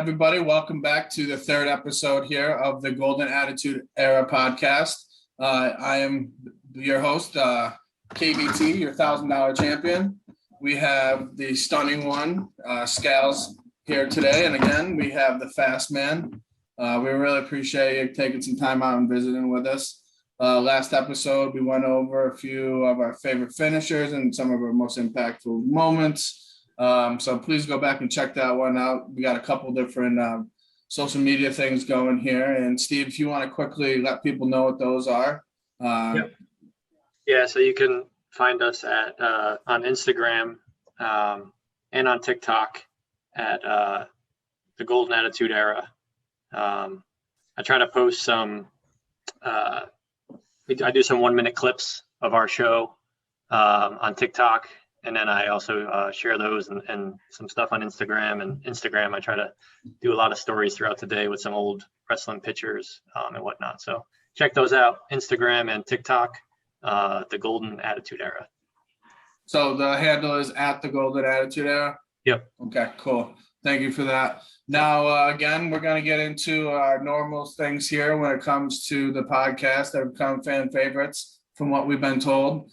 everybody. Welcome back to the third episode here of the Golden Attitude Era podcast. I am your host, KBT, your $1,000 champion. We have the stunning one, Scales, here today. And again, we have the Fassman. We really appreciate you taking some time out and visiting with us. Last episode, we went over a few of our favorite finishers and some of our most impactful moments. So please go back and check that one out. We got a couple different social media things going here. And Steve, if you want to quickly let people know what those are. Yeah, so you can find us at on Instagram and on TikTok at the Golden Attitude Era. I try to post some, I do some 1-minute clips of our show on TikTok. And then I also share those and some stuff on Instagram. And Instagram, I try to do a lot of stories throughout the day with some old wrestling pictures and whatnot. So check those out, Instagram and TikTok, the Golden Attitude Era. So the handle is at the Golden Attitude Era? Yep. Okay, cool. Thank you for that. Now, again, we're going to get into our normal things here when it comes to the podcast that have become fan favorites from what we've been told.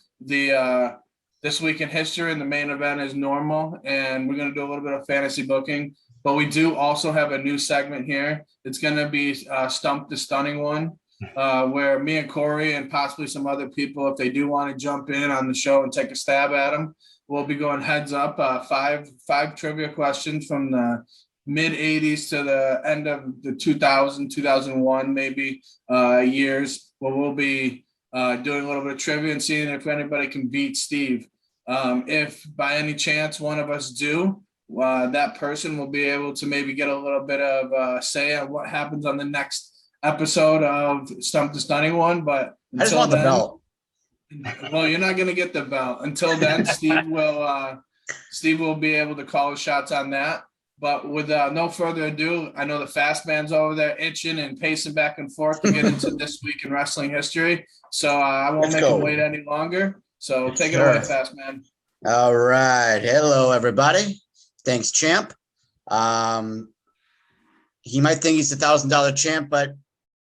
This week in history, and the main event is normal, and we're going to do a little bit of fantasy booking, but we do also have a new segment here. It's going to be Stump The Stunning One, where me and Corey and possibly some other people, if they do want to jump in on the show and take a stab at them, we'll be going heads up, five trivia questions from the mid-'80s to the end of the 2001 maybe years, where we'll be doing a little bit of trivia and seeing if anybody can beat Steve. If by any chance one of us do, that person will be able to maybe get a little bit of say on what happens on the next episode of Stump the Stunning One. But I just want the belt. Well, you're not going to get the belt. Until then, Steve will be able to call his shots on that. But with no further ado, I know the Fast Man's over there itching and pacing back and forth to get into this week in wrestling history. So I won't make him wait any longer. So take it away, Fast Man. All right. Hello, everybody. Thanks, champ. He might think he's the $1,000 champ, but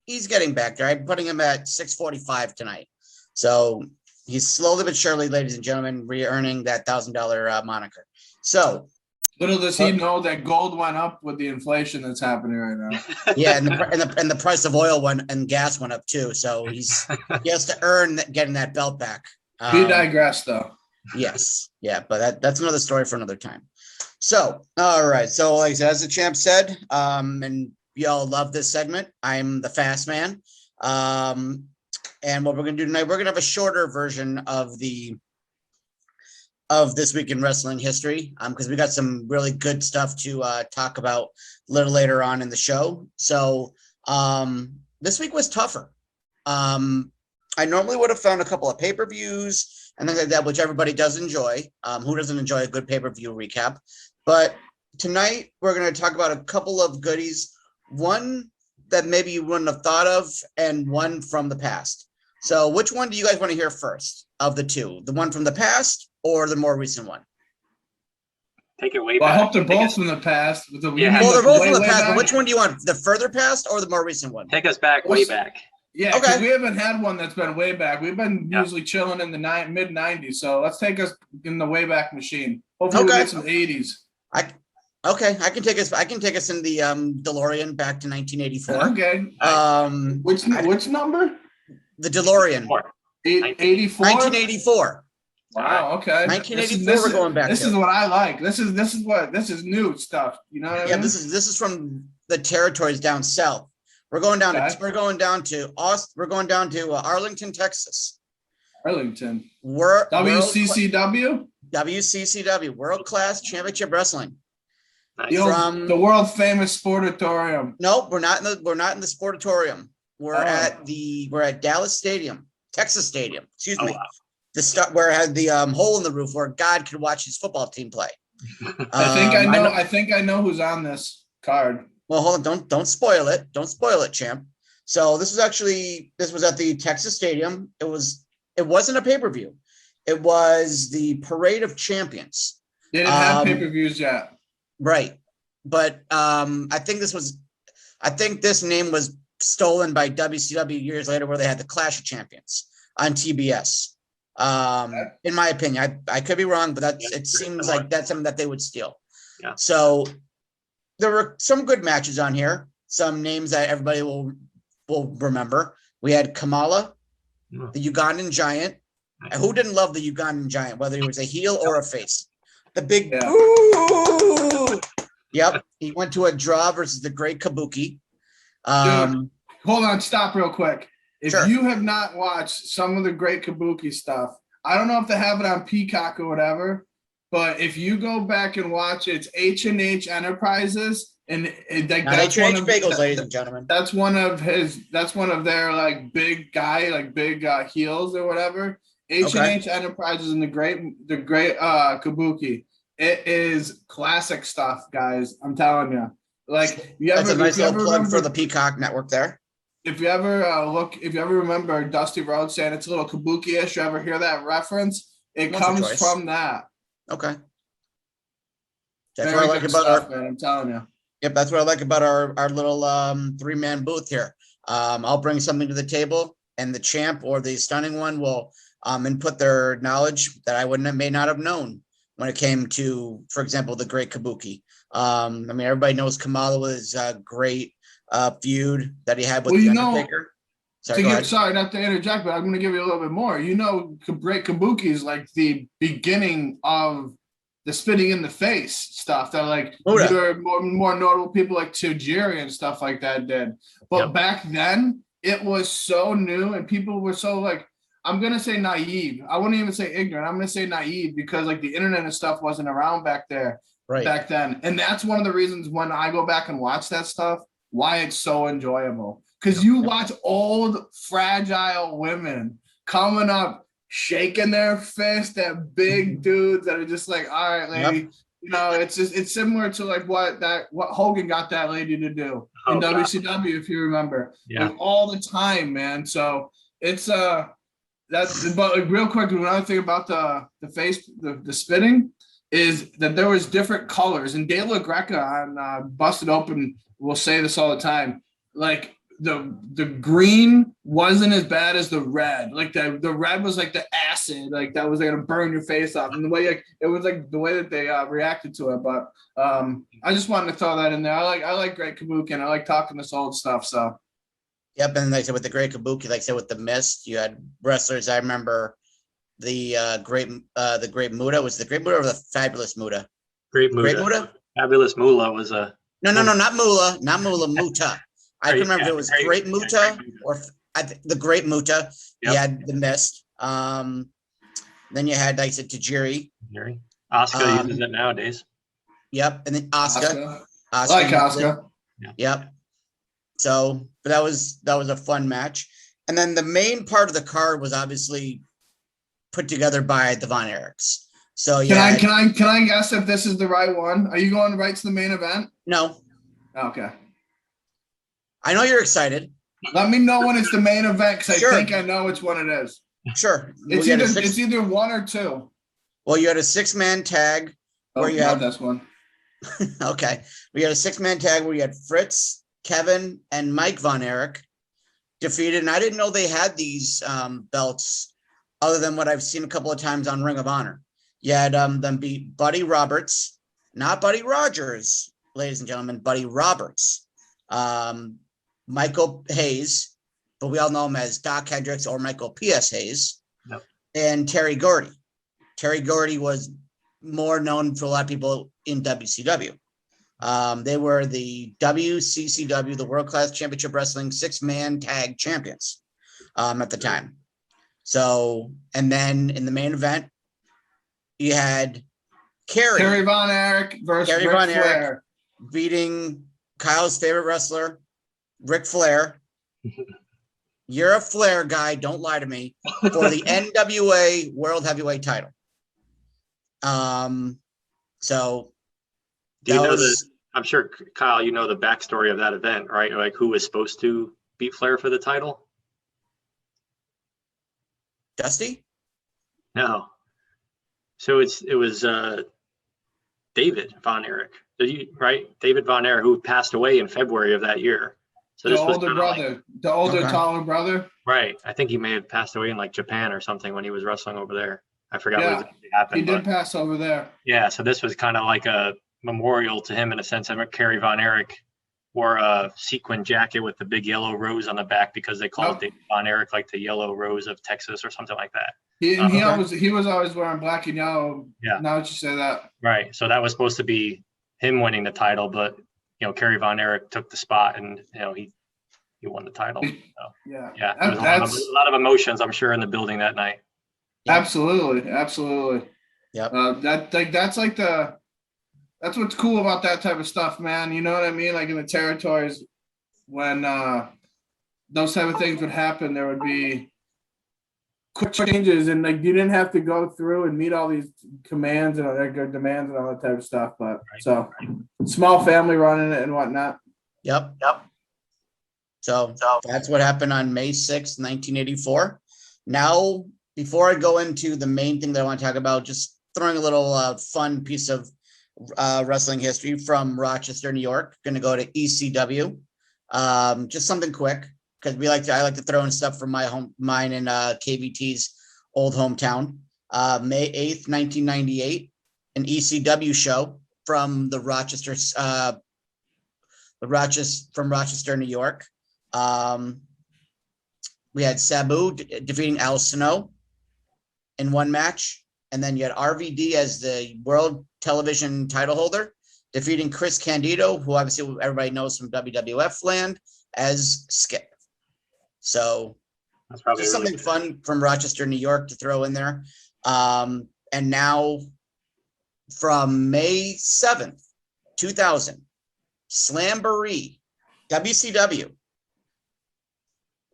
he's getting back there. I'm putting him at 645 tonight. So he's slowly but surely, ladies and gentlemen, re-earning that $1,000 moniker. So little does he know that gold went up with the inflation that's happening right now. Yeah, and the price of oil and gas went up too. So he has to earn getting that belt back. We digress, though. Yes, yeah, but that's another story for another time. So, all right. So, like I said, as the champ said, and y'all love this segment. I'm the Fast Man, and what we're gonna do tonight, we're gonna have a shorter version of this week in wrestling history, because we got some really good stuff to talk about a little later on in the show. So this week was tougher. I normally would have found a couple of pay-per-views and things like that, which everybody does enjoy. Who doesn't enjoy a good pay-per-view recap? But tonight we're going to talk about a couple of goodies, one that maybe you wouldn't have thought of and one from the past. So which one do you guys want to hear first of the two? The one from the past or the more recent one? Take it way back. I hope they're both from the past. Well, they're both from the past, but which one do you want? The further past or the more recent one? Take us back, way back. Yeah, because we haven't had one that's been way back. We've been usually chilling in the mid-'90s. So let's take us in the way back machine. Hopefully we get some '80s. I can take us in the DeLorean back to 1984. Okay. Which number? The DeLorean. 84? 1984. Wow. Okay. 1984. We're going back. This is what I like. This is new stuff. You know what I mean? This is from the territories down south. We're going down to Arlington, Texas. Arlington. WCCW. WCCW, World Class Championship Wrestling. The world famous Sportatorium. Nope, we're not in the Sportatorium. We're at Dallas Stadium, Texas Stadium. Excuse me. Wow. Where it had the hole in the roof where God could watch his football team play. I think I know who's on this card. Well, hold on, don't spoil it. Don't spoil it, champ. So this was at the Texas Stadium. It wasn't a pay-per-view. It was the Parade of Champions. They didn't have pay-per-views yet. Right. but I think this name was stolen by WCW years later, where they had the Clash of Champions on TBS. In my opinion, I could be wrong, but it seems like that's something that they would steal. Yeah. So there were some good matches on here. Some names that everybody will remember. We had Kamala, the Ugandan Giant. Who didn't love the Ugandan Giant, whether he was a heel or a face? The big boo. Yep. He went to a draw versus the Great Kabuki. Dude, hold on, stop real quick. If Sure. you have not watched some of the Great Kabuki stuff, I don't know if they have it on Peacock or whatever, but if you go back and watch it, it's H&H Enterprises, and that's one of Bagels, ladies and gentlemen. That's one of their like big heels or whatever. H&H Enterprises and the great Kabuki. It is classic stuff, guys. I'm telling you. Like, That's a nice little plug for the Peacock network there. If you ever remember Dusty Rhodes saying it's a little kabuki-ish, you ever hear that reference? It comes from that. Okay. That's what I like about man, I'm telling you. Yep, that's what I like about our little 3-man booth here. I'll bring something to the table, and the champ or the stunning one will input their knowledge that I may not have known when it came to, for example, the Great Kabuki. I mean, everybody knows Kamala was a great feud that he had with the Undertaker. Sorry, not to interject, but I'm going to give you a little bit more. Great Kabuki is like the beginning of the spitting in the face stuff that like more notable people like Tajiri and stuff like that did. But back then, it was so new and people were so like, I'm going to say naive. I wouldn't even say ignorant. I'm going to say naive because like the internet and stuff wasn't around back then. And that's one of the reasons when I go back and watch that stuff, why it's so enjoyable. Because you watch old, fragile women coming up, shaking their fist at big dudes that are just like, all right, lady. It's similar to like what Hogan got that lady to do in WCW, if you remember. Like, all the time, man. So it's but like real quick, another thing about the spitting is that there was different colors, and De La Greca on Busted Open will say this all the time. Like the green wasn't as bad as the red. Like the red was like the acid, like that was gonna burn your face off. And the way it was like the way that they reacted to it. But I just wanted to throw that in there. I like Great Kabuki, and I like talking this old stuff. So yep, and like I said with the Great Kabuki, like I said with the Mist, you had wrestlers. I remember the Great Muta. Was the Great Muta or the Fabulous Muta? Great Muta. Fabulous Moolah was a no, not Moolah, Muta. I can remember if it was Great Muta or the Great Muta. Yep. You had the Mist. Then you had, like I said, Tajiri. Asuka uses it nowadays. Yep, and then Asuka. I like Asuka. Yep. So, but that was a fun match. And then the main part of the card was obviously put together by the Von Erichs. So can I guess if this is the right one? Are you going right to the main event? No. Okay. I know you're excited. Let me know when it's the main event because I think I know which one it is. Sure. It's either one or two. Well, you had a 6-man tag where you had this one. Okay. We had a 6-man tag where you had Fritz, Kevin, and Mike Von Erich defeated. And I didn't know they had these belts other than what I've seen a couple of times on Ring of Honor. You had them beat Buddy Roberts, not Buddy Rogers, ladies and gentlemen, Buddy Roberts. Michael Hayes, but we all know him as Doc Hendricks or Michael P.S. Hayes, and Terry Gordy. Terry Gordy was more known for a lot of people in WCW. They were the WCCW, the World Class Championship Wrestling 6-man tag champions at the time. So, and then in the main event, you had Kerry Von Erich versus Ric Flair, beating Kyle's favorite wrestler, Ric Flair. You're a Flair guy, don't lie to me, for the NWA World Heavyweight title. So do you know I'm sure, Kyle, you know the backstory of that event, right? Like who was supposed to beat Flair for the title? Dusty? No. So it was David Von Erich. Right? David Von Erich, who passed away in February of that year. So the this was older brother, the older, Okay. taller brother. right. I think he may have passed away in like Japan or something when he was wrestling over there. I forgot Yeah, what exactly happened. He did pass over there. Yeah, so this was kind of like a memorial to him in a sense. I remember Kerry Von Erich wore a sequin jacket with the big yellow rose on the back because they called David Von Erich like the yellow rose of Texas or something like that. He was always wearing black and yellow. Yeah. Now that you say that. Right. So that was supposed to be him winning the title, but Kerry Von Erich took the spot and he won the title. So, yeah. There was a lot of emotions, I'm sure, in the building that night. Yeah. Absolutely. Yep. That's what's cool about that type of stuff, man. You know what I mean? Like in the territories, when those type of things would happen, there would be quick changes, and like you didn't have to go through and meet all these commands and demands and all that type of stuff. But so small family running it and whatnot. Yep. So that's what happened on May 6th, 1984. Now, before I go into the main thing that I want to talk about, just throwing a little fun piece of wrestling history from Rochester, New York. Going to go to ECW. Just something quick because I like to throw in stuff from mine and KVT's old hometown. May 8th, 1998, an ECW show from Rochester, New York. We had Sabu defeating Al Snow in one match, and then you had RVD as the world television title holder, defeating Chris Candido, who obviously everybody knows from WWF land, as Skip. So that's probably just something fun from Rochester, New York to throw in there. And now from May 7th, 2000, Slamboree, WCW.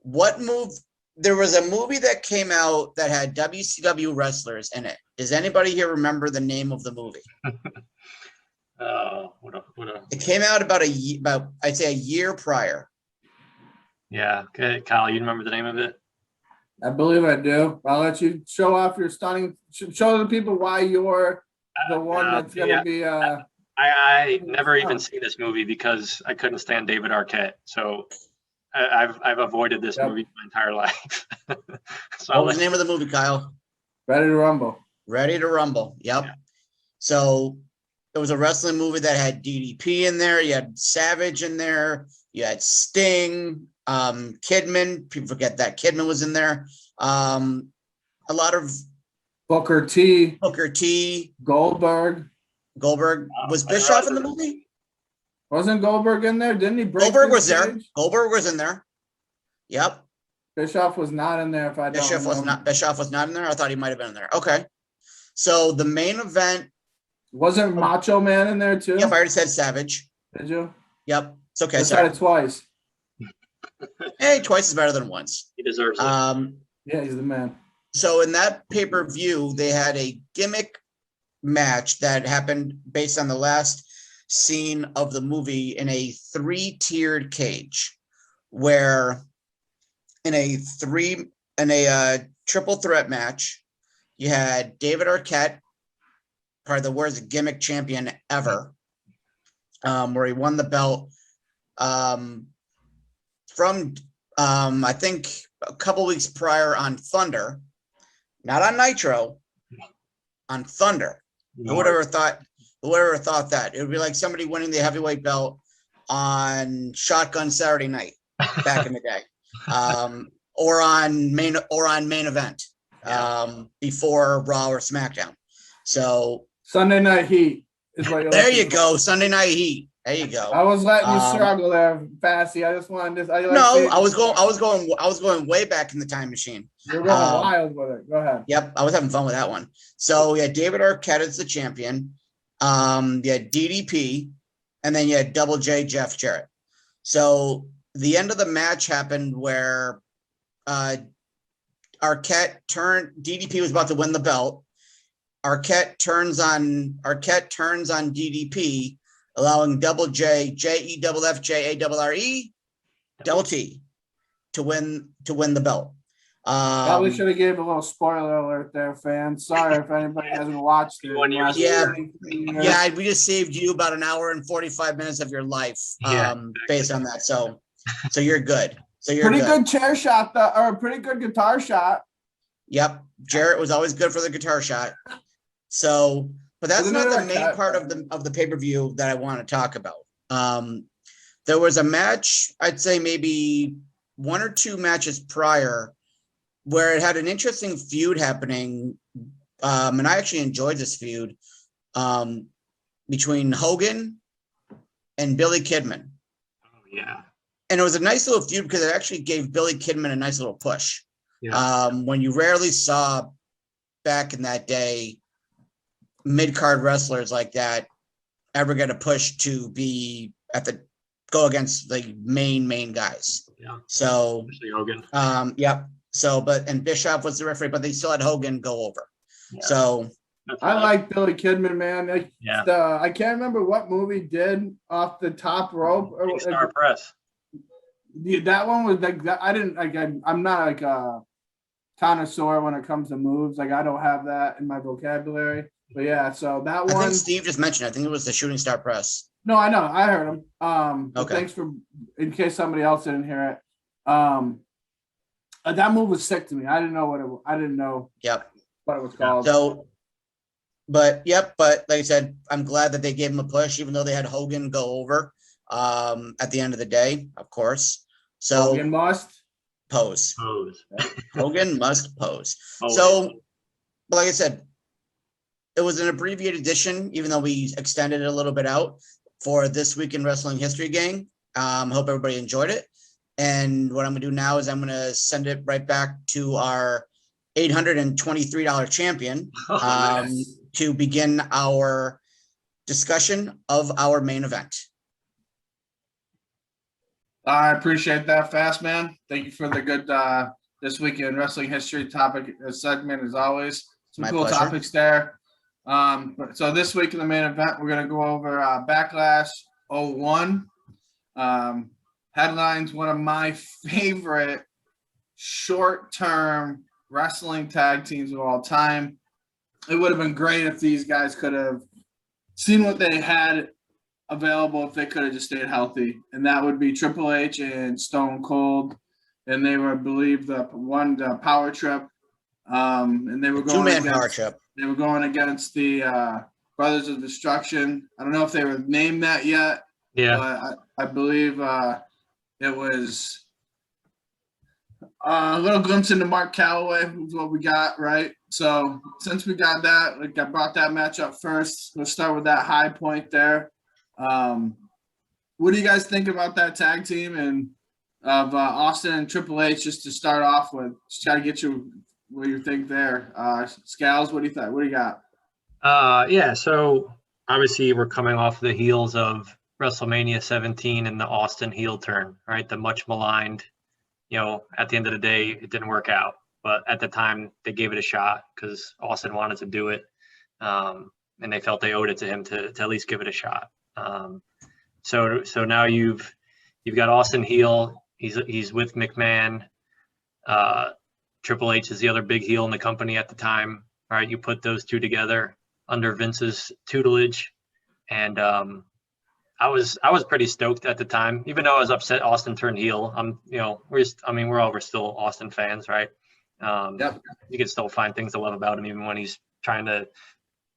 What move? There was a movie that came out that had WCW wrestlers in it. Does anybody here remember the name of the movie? It came out about I'd say a year prior. Yeah. Okay, Kyle, you remember the name of it? I believe I do. I'll let you show off your stunning. Show the people why you're the one that's going to be. I never even seen this movie because I couldn't stand David Arquette. So I've avoided this movie my entire life. So what was the name of the movie, Kyle? Ready to Rumble. Ready to Rumble. Yep. Yeah. So it was a wrestling movie that had DDP in there. You had Savage in there. You had Sting, Kidman. People forget that Kidman was in there. A lot of Booker T. Goldberg. Was Bischoff in the movie? Wasn't Goldberg in there? Didn't he break? Goldberg was there. Goldberg was in there. Yep. Bischoff was not in there. Bischoff was not in there. I thought he might have been in there. Okay. So the main event. Wasn't Macho Man in there too? Yep, I already said Savage. Did you? Yep. It's okay. I said it twice. Hey, twice is better than once. He deserves it. Yeah, he's the man. So in that pay-per-view, they had a gimmick match that happened based on the last scene of the movie in a 3-tiered cage, where in a triple threat match, you had David Arquette, probably the worst gimmick champion ever, where he won the belt from I think a couple weeks prior on Thunder, not on Nitro, on Thunder. Who would ever thought that? It would be like somebody winning the heavyweight belt on Shotgun Saturday Night back in the day, or on main event before Raw or SmackDown. So Sunday Night Heat is what you're there. You go, Sunday Night Heat. There you go. I was letting you struggle there, Fassy. I just wanted this. I was going way back in the time machine. You're going wild with it. Go ahead. Yep, I was having fun with that one. So yeah, David Arquette is the champion. You had DDP, and then you had Double J Jeff Jarrett. So the end of the match happened where DDP was about to win the belt. Arquette turns on DDP, allowing Double J, JEFF, JARRE, Double T to win the belt. Probably should have gave a little spoiler alert there, fans. Sorry if anybody hasn't watched it. Yeah, we just saved you about an hour and 45 minutes of your life based on that. So you're good. So you're pretty good chair shot, though, or a pretty good guitar shot. Yep. Jarrett was always good for the guitar shot. So, but that's not the main part of the pay-per-view that I want to talk about. There was a match, I'd say maybe one or two matches prior, where it had an interesting feud happening. And I actually enjoyed this feud between Hogan and Billy Kidman. Oh, yeah. And it was a nice little feud because it actually gave Billy Kidman a nice little push. Yeah. When you rarely saw back in that day mid-card wrestlers like that ever get a push to be go against the main guys. Yeah. So especially Hogan. Yep. So, and Bischoff was the referee, but they still had Hogan go over. Yeah. So I like Billy Kidman, man. I can't remember what movie did off the top rope. Star Press. That one was like that. I'm not like a connoisseur when it comes to moves. Like I don't have that in my vocabulary. But yeah, so that one. I think Steve just mentioned. I think it was the Shooting Star Press. No, I know. I heard him. Okay. Thanks in case somebody else didn't hear it. That move was sick to me. I didn't know what it was called. So, but like I said, I'm glad that they gave him a push, even though they had Hogan go over at the end of the day, of course. So Hogan must pose. Hogan must pose. Oh, so, but like I said, it was an abbreviated edition, even though we extended it a little bit out for This Week in Wrestling History, gang. Hope everybody enjoyed it. And what I'm going to do now is I'm going to send it right back to our $823 champion to begin our discussion of our main event. I appreciate that, Fassman. Thank you for the good This Week in Wrestling History topic segment, as always. Some cool topics there. So this week in the main event, we're going to go over Backlash 01. Headlines, one of my favorite short-term wrestling tag teams of all time. It would have been great if these guys could have seen what they had available if they could have just stayed healthy. And that would be Triple H and Stone Cold. And they were, I believe, the Power Trip. And they were going two-man Power Trip. They were going against the Brothers of Destruction. I don't know if they were named that yet. Yeah. But I believe it was a little glimpse into Mark Calloway is what we got, right? So since we got that, like I brought that match up first. Let's start with that high point there. What do you guys think about that tag team and of Austin and Triple H, just to start off with? Just got to get you what you think there. Scales, what do you think? What do you got? Yeah, so obviously we're coming off the heels of WrestleMania 17 and the Austin heel turn, right? The much maligned, at the end of the day, it didn't work out. But at the time, they gave it a shot because Austin wanted to do it. And they felt they owed it to him to at least give it a shot. So now you've got Austin heel. He's with McMahon. Triple H is the other big heel in the company at the time. All right, you put those two together under Vince's tutelage, and I was pretty stoked at the time, even though I was upset Austin turned heel. We're still Austin fans, right? Yep. You can still find things to love about him, even when he's trying to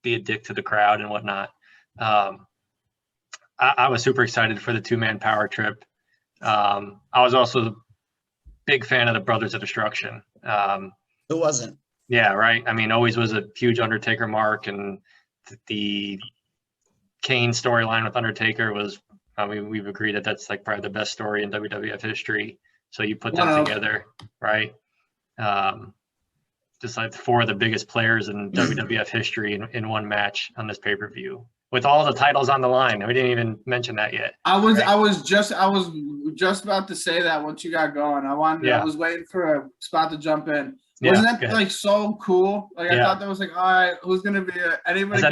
be a dick to the crowd and whatnot. I was super excited for the two-man Power Trip. I was also a big fan of the Brothers of Destruction. Who wasn't? Yeah, right. I mean, always was a huge Undertaker mark, and the Kane storyline with Undertaker was, we've agreed that that's like probably the best story in WWF history. So you put them together, right? Just like four of the biggest players in WWF history in one match on this pay-per-view with all the titles on the line. We didn't even mention that yet. I was just about to say that once you got going. I was waiting for a spot to jump in. Wasn't that like so cool? Like I thought that was like, all right, who's gonna be it? Anybody?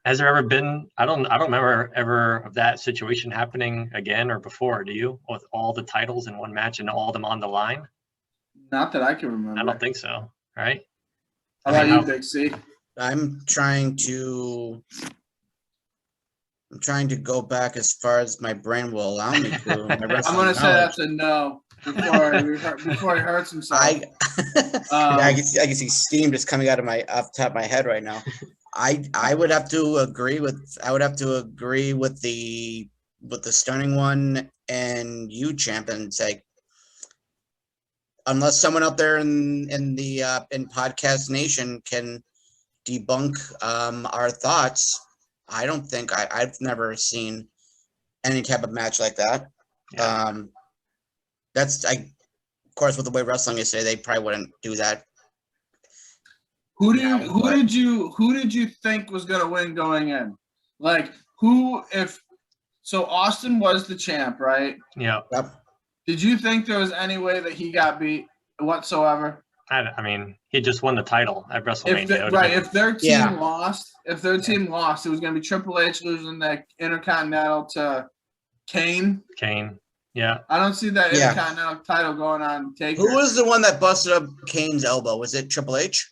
Has there ever been? I don't remember ever of that situation happening again or before. Do you? With all the titles in one match and all of them on the line? Not that I can remember. I don't think so. Right? How about you, Big C? I'm trying to go back as far as my brain will allow me to. I'm gonna say that's a no before he hurts himself. I can see steam just coming out of off the top of my head right now. I would have to agree with the stunning one and you, champ, and say, unless someone out there in podcast nation can debunk our thoughts, I don't think I've never seen any type of match like that. Yeah. Of course, with the way wrestling is today, they probably wouldn't do that. Who did you think was gonna win going in? Like so Austin was the champ, right? Yeah. Yep. Did you think there was any way that he got beat whatsoever? I mean, he just won the title at WrestleMania. If their team lost, it was going to be Triple H losing the Intercontinental to Kane. Yeah. I don't see that Intercontinental title going on Taker. Who was the one that busted up Kane's elbow? Was it Triple H?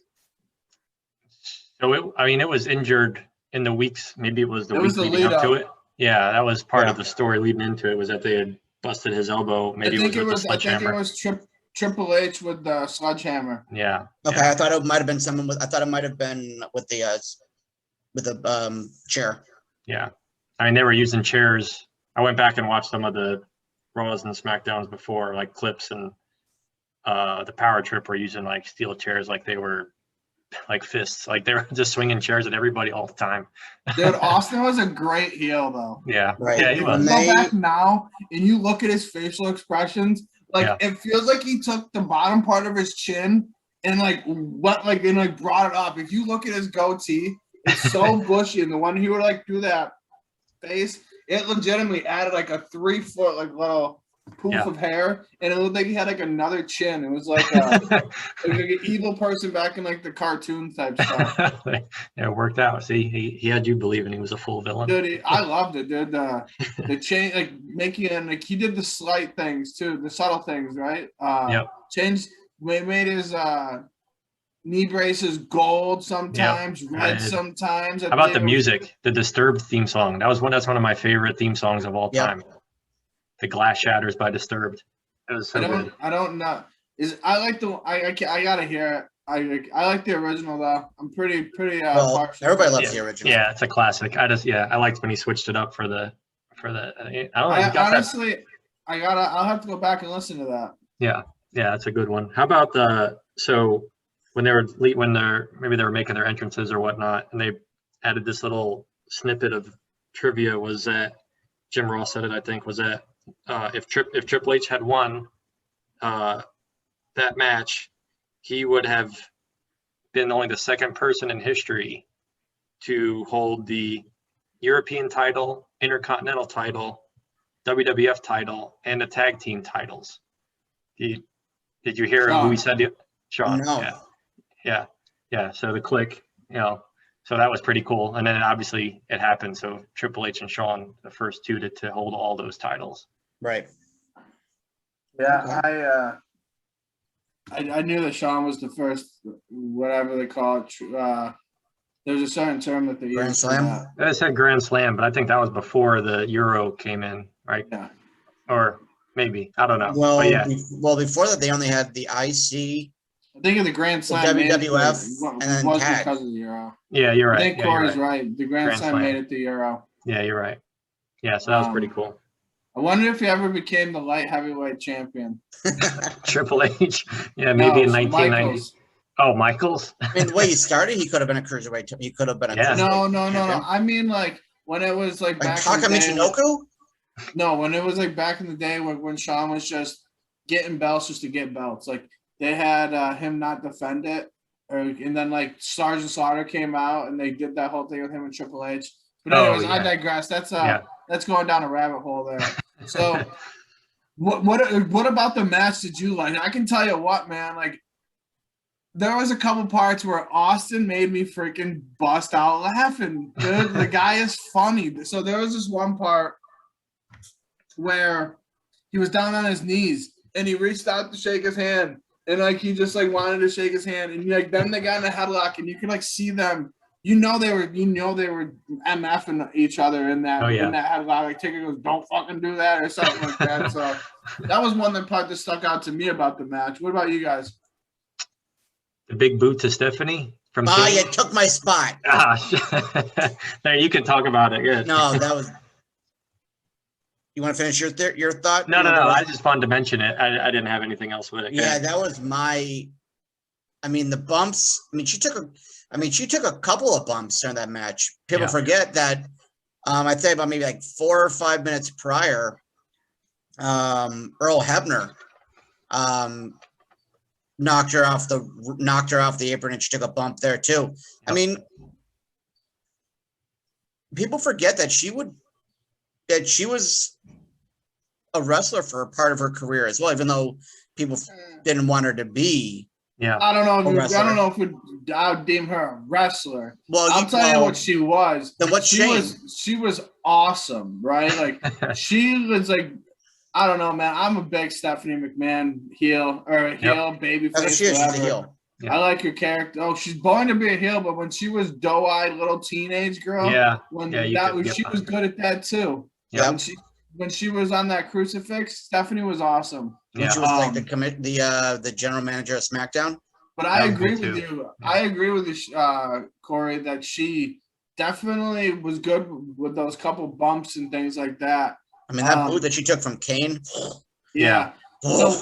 So it was injured in the weeks. Maybe it was the week leading up to it. Yeah, that was part of the story leading into it, was that they had busted his elbow. Maybe I think it was Triple H with the sledgehammer. Yeah. Okay, yeah. I thought it might have been with the chair. Yeah, I mean, they were using chairs. I went back and watched some of the Raws and SmackDowns before, like clips, and the Power Trip were using like steel chairs, like they were like fists, like they were just swinging chairs at everybody all the time. Dude, Austin was a great heel though. Yeah, right. Yeah, he was. You go back now and you look at his facial expressions, it feels like he took the bottom part of his chin and brought it up. If you look at his goatee, it's so bushy, and the one he would do that face, it legitimately added like a 3-foot little poof of hair, and it looked like he had another chin. It was like an evil person back in the cartoon type stuff. Yeah, it worked out. See, he had you believing he was a full villain. Dude, I loved it, dude. The change, making he did the slight things too, the subtle things, right? Changed, made his knee braces gold sometimes, red sometimes. How about the music? The Disturbed theme song. That's one of my favorite theme songs of all time. The Glass Shatters by Disturbed. It was so good. I don't know. I gotta hear it. I like the original though. I'm pretty partial. Everybody loves the original. Yeah, it's a classic. I liked when he switched it up for the. I don't know. Honestly, I'll have to go back and listen to that. Yeah, that's a good one. How about when they were making their entrances or whatnot, and they added this little snippet of trivia, was that Jim Ross said it, I think, was that if Triple H had won that match, he would have been only the second person in history to hold the European title, Intercontinental title, WWF title, and the tag team titles. Did you hear who he said? Sean. No. Yeah. So the Click, so that was pretty cool. And then obviously it happened. So Triple H and Sean, the first two to hold all those titles. Right. Yeah, I knew that Sean was the first, whatever they call it. There's a certain term that they use. Grand Slam? I said Grand Slam, but I think that was before the Euro came in, right? Yeah. Or maybe, I don't know. Well, but before that, they only had the IC. I think of the Grand Slam. WWF and then was tag. because of the Euro. Yeah, you're right. I think Corey's right. The Grand Slam made it the Euro. Yeah, you're right. Yeah, so that was pretty cool. I wonder if he ever became the light heavyweight champion. Triple H. Yeah, maybe in 1990. Michaels. Oh, Michaels? I mean, the way he started, he could have been a cruiserweight. He could have been a cruiserweight. No. I mean, when it was back in the day. Michinoku? No, when it was back in the day when Sean was just getting belts just to get belts. They had him not defend it. And then Sergeant Slaughter came out and they did that whole thing with him and Triple H. But anyways, I digress. That's going down a rabbit hole there. So what about the match did you like? I can tell you what, man, there was a couple parts where Austin made me freaking bust out laughing. Dude, the guy is funny. So there was this one part where he was down on his knees and he reached out to shake his hand and like he just like wanted to shake his hand, and like then they got in a headlock, and you can like see them. They were MFing each other in that headlock. Like Taker goes, "Don't fucking do that" or something like that. So that was one part that stuck out to me about the match. What about you guys? The big boot to Stephanie from. You took my spot. There, you can talk about it. Good. No, that was. You want to finish your thought? No. I just wanted to mention it. I didn't have anything else with it. Yeah, that was my. I mean, the bumps. I mean, she took a couple of bumps during that match. People forget that. I think about maybe like 4 or 5 minutes prior, Earl Hebner, knocked her off the apron, and she took a bump there too. Yep. I mean, people forget that she was a wrestler for a part of her career as well, even though people didn't want her to be. Yeah, I don't know if I would deem her a wrestler. Well, I'll tell you what she was. Then what she was awesome, right? Like she was like, I don't know, man. I'm a big Stephanie McMahon baby face. She's a heel. Yeah. I like her character. Oh, she's born to be a heel, but when she was doe-eyed little teenage girl, she was good at that too. Yeah. When she was on that crucifix, Stephanie was awesome. When she was like the general manager of SmackDown. But I agree with you. I agree with you, Corey, that she definitely was good with those couple bumps and things like that. I mean, that boot that she took from Kane. Yeah. So,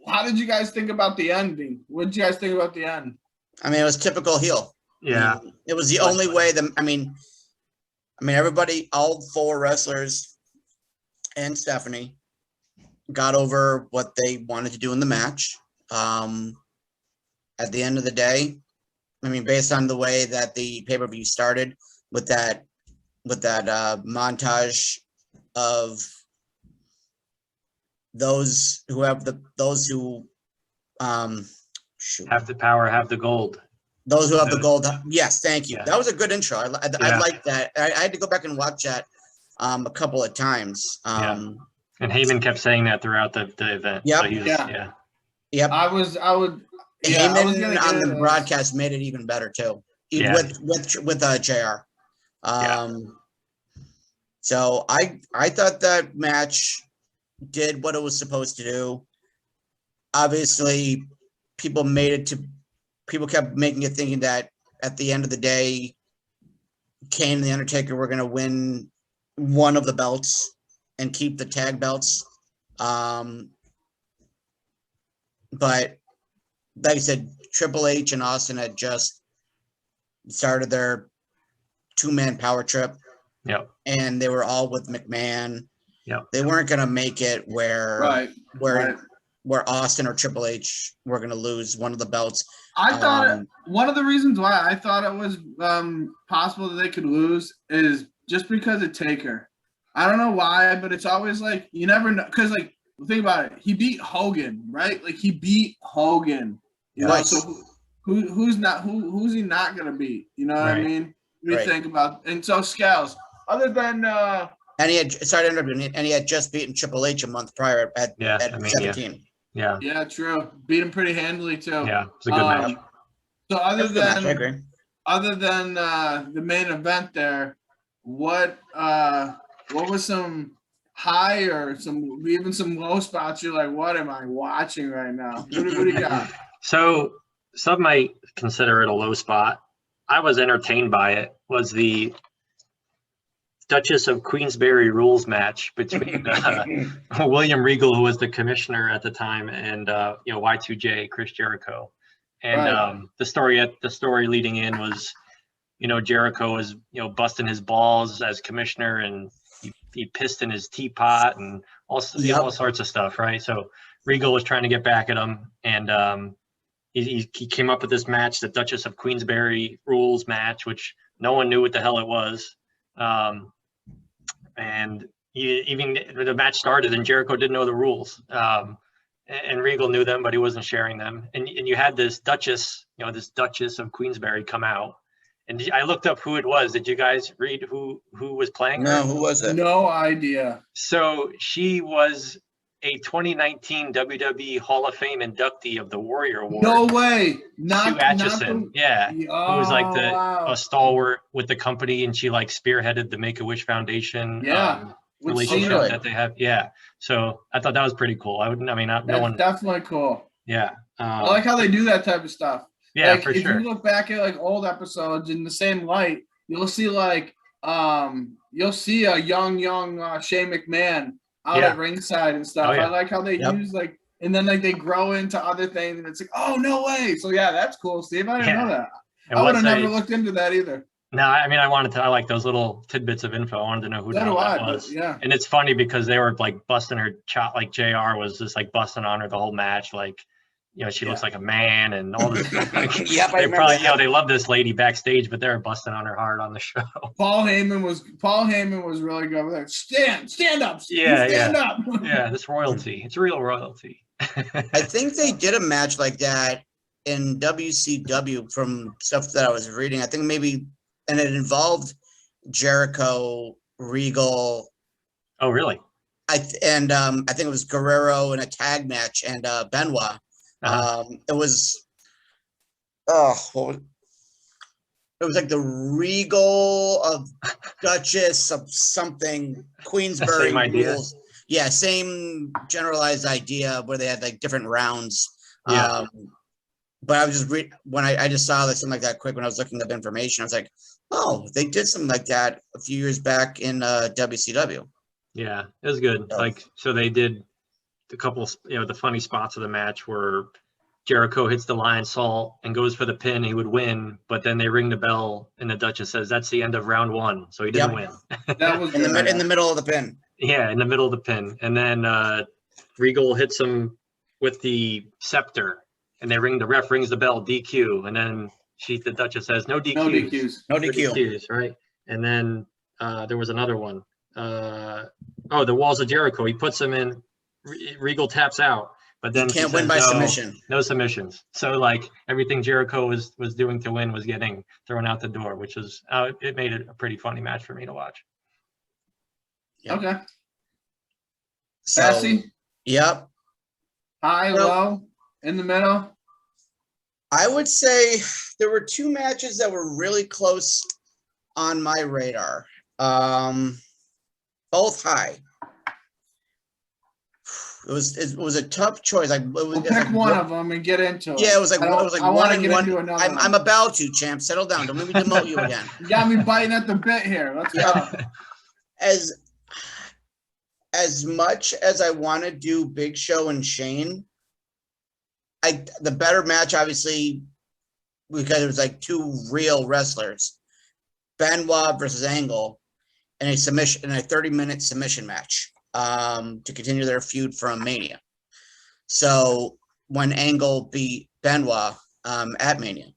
how did you guys think about the ending? What did you guys think about the end? I mean, it was typical heel. Yeah. I mean, it was the only way that, I mean, everybody, all 4 wrestlers and Stephanie got over what they wanted to do in the match. At the end of the day, I mean, based on the way that the pay-per-view started with that montage of those who have the power, have the gold. Those who have the gold. Yes, thank you. Yeah. That was a good intro. I like that. I had to go back and watch that a couple of times. And Heyman kept saying that throughout the event. Yep. So Yep. I would. Heyman on the broadcast made it even better too. With JR. So I thought that match did what it was supposed to do. Obviously, people kept making it thinking that at the end of the day, Kane and The Undertaker were going to win one of the belts and keep the tag belts. But like I said, Triple H and Austin had just started their 2-man power trip. Yep. And they were all with McMahon. Yep. They weren't going to make it where Austin or Triple H were going to lose one of the belts. I thought one of the reasons why I thought it was possible that they could lose is just because of Taker. I don't know why, but it's always like you never know. Because like think about it, he beat Hogan, right? Like he beat Hogan. You know, so who's he not going to beat? You know what I mean? Think about, and so Scales. Other than and he had just beaten Triple H a month prior at 17. Yeah, true. Beat him pretty handily too. Yeah, it's a good match. So other than the main event there, what was some high or even some low spots you're like, what am I watching right now? What do you got? So some might consider it a low spot. I was entertained by it. Was the Duchess of Queensberry rules match between William Regal, who was the commissioner at the time, and Y2J, Chris Jericho. And the story leading in was, Jericho was all his balls as commissioner, and he pissed in his teapot and all sorts of stuff, right? So Regal was trying to get back at him, and he came up with this match, the Duchess of Queensberry rules match, which no one knew what the hell it was. And even the match started and Jericho didn't know the rules. And Regal knew them, but he wasn't sharing them. And you had this Duchess, this Duchess of Queensberry come out. And I looked up who it was. Did you guys read who was playing her? No, who was it? No idea. So she was a 2019 WWE Hall of Fame inductee of the Warrior Award. No way. Sue Atchison. Yeah. Oh, Who was like wow. a stalwart with the company, and she like spearheaded the Make-A-Wish Foundation relationship that they have. Yeah. So I thought that was pretty cool. No one. Definitely cool. Yeah. I like how they do that type of stuff. Yeah, like, for if sure. you look back at like old episodes in the same light, you'll see like you'll see a young Shane McMahon out at ringside and stuff. I like how they use like, and then like they grow into other things, and it's like, oh no way. So yeah, that's cool, Steve. I didn't know that. I would have never looked into that either. No, I like those little tidbits of info. I wanted to know who that was. Yeah. And it's funny because they were like busting her chop, like JR was just like busting on her the whole match, like, she looks like a man and all this. Yep, I remember that. They love this lady backstage, but they were busting on her hard on the show. Paul Heyman was really good with that. Stand up. Stand up. Yeah, this royalty. It's real royalty. I think they did a match like that in WCW from stuff that I was reading. I think maybe, and it involved Jericho, Regal. Oh, really? I think it was Guerrero in a tag match and Benoit. It was it was like the Regal of Duchess of something, Queensberry rules. Yeah, same generalized idea where they had like different rounds. Yeah. But I was just when I just saw like something like that quick when I was looking up information, I was like, oh, they did something like that a few years back in WCW. Yeah, it was good. So they did a couple, the funny spots of the match where Jericho hits the lion salt and goes for the pin. He would win, but then they ring the bell and the Duchess says that's the end of round one, so he didn't win. That was in the middle of the pin. Yeah, in the middle of the pin, and then Regal hits him with the scepter, and the ref rings the bell, DQ, and then the Duchess says no DQs, no DQs, right? And then there was another one. The Walls of Jericho. He puts him in. Regal taps out, but then he can't win by submission. No submissions. So like everything Jericho was doing to win was getting thrown out the door, which was it made it a pretty funny match for me to watch. Yep. Okay. Sassy. Yep. High, low, in the middle. I would say there were two matches that were really close on my radar. Both high. It was a tough choice. Pick one of them and get into it. Yeah, it was like I one and one. Into another I'm about to, champ. Settle down. Don't make me demote you again. You got me biting at the bit here. Let's go. As much as I want to do Big Show and Shane, the better match, obviously, because it was like two real wrestlers, Benoit versus Angle, in a 30-minute submission match. To continue their feud from Mania. So when Angle beat Benoit at Mania.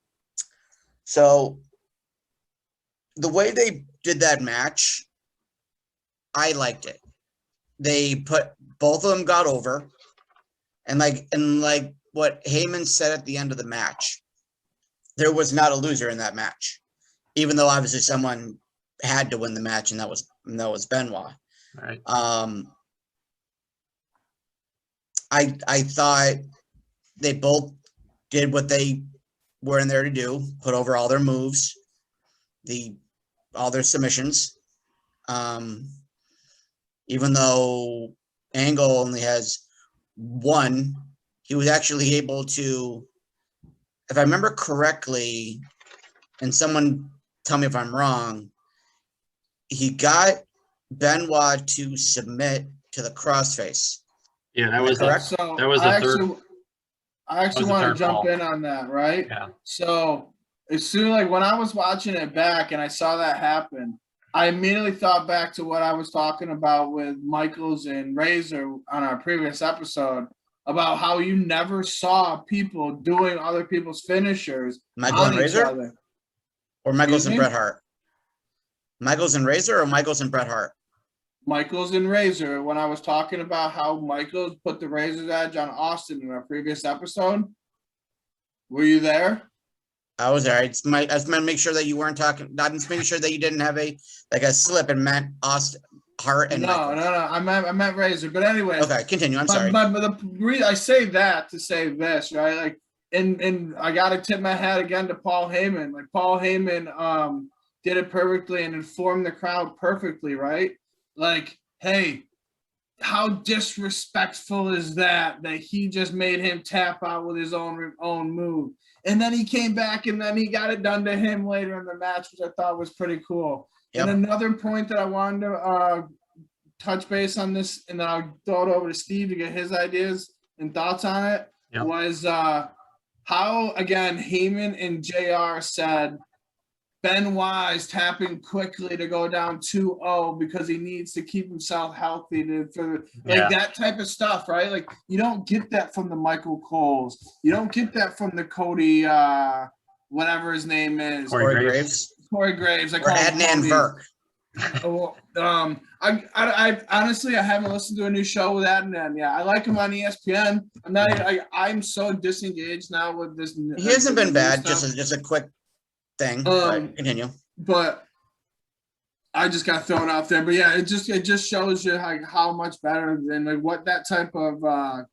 So the way they did that match, I liked it. They put both of them got over, and like what Heyman said at the end of the match, there was not a loser in that match, even though obviously someone had to win the match, and that was Benoit. Right. I thought they both did what they were in there to do, put over all their moves, all their submissions. Even though Angle only has one, he was actually able to, if I remember correctly, and someone tell me if I'm wrong, he got Benoit to submit to the crossface. Yeah, that was correct. So that was the third. I actually want to jump in on that, right? Yeah. So as soon when I was watching it back and I saw that happen, I immediately thought back to what I was talking about with Michaels and Razor on our previous episode about how you never saw people doing other people's finishers. Michaels and Razor? Or Michaels and Bret Hart? Michaels and Razor or Michaels and Bret Hart? Michaels and Razor, when I was talking about how Michaels put the Razor's Edge on Austin in our previous episode. Were you there? I was there. I just meant to make sure that you weren't talking. I'm just making sure that you didn't have a slip and meant Hart and no, Michaels. no, no. I meant Razor. But anyway. Okay, continue. I'm sorry. But the reason I say that to say this, right? Like, and I got to tip my hat again to Paul Heyman. Like, Paul Heyman did it perfectly and informed the crowd perfectly, right? Like, hey, how disrespectful is that he just made him tap out with his own move? And then he came back and then he got it done to him later in the match, which I thought was pretty cool. Yep. And another point that I wanted to touch base on this, and then I'll throw it over to Steve to get his ideas and thoughts on it, was how, again, Heyman and JR said Benoit is tapping quickly to go down 2-0 because he needs to keep himself healthy that type of stuff, right? Like, you don't get that from the Michael Coles. You don't get that from the Cody, whatever his name is. Corey Graves. Corey Graves. Or Adnan Burke. I honestly, I haven't listened to a new show with Adnan. Yeah, I like him on ESPN. I'm so disengaged now with this. He hasn't been bad. Just a quick thing. But continue. But I just got thrown out there. But yeah, it just shows you how much better than what that type of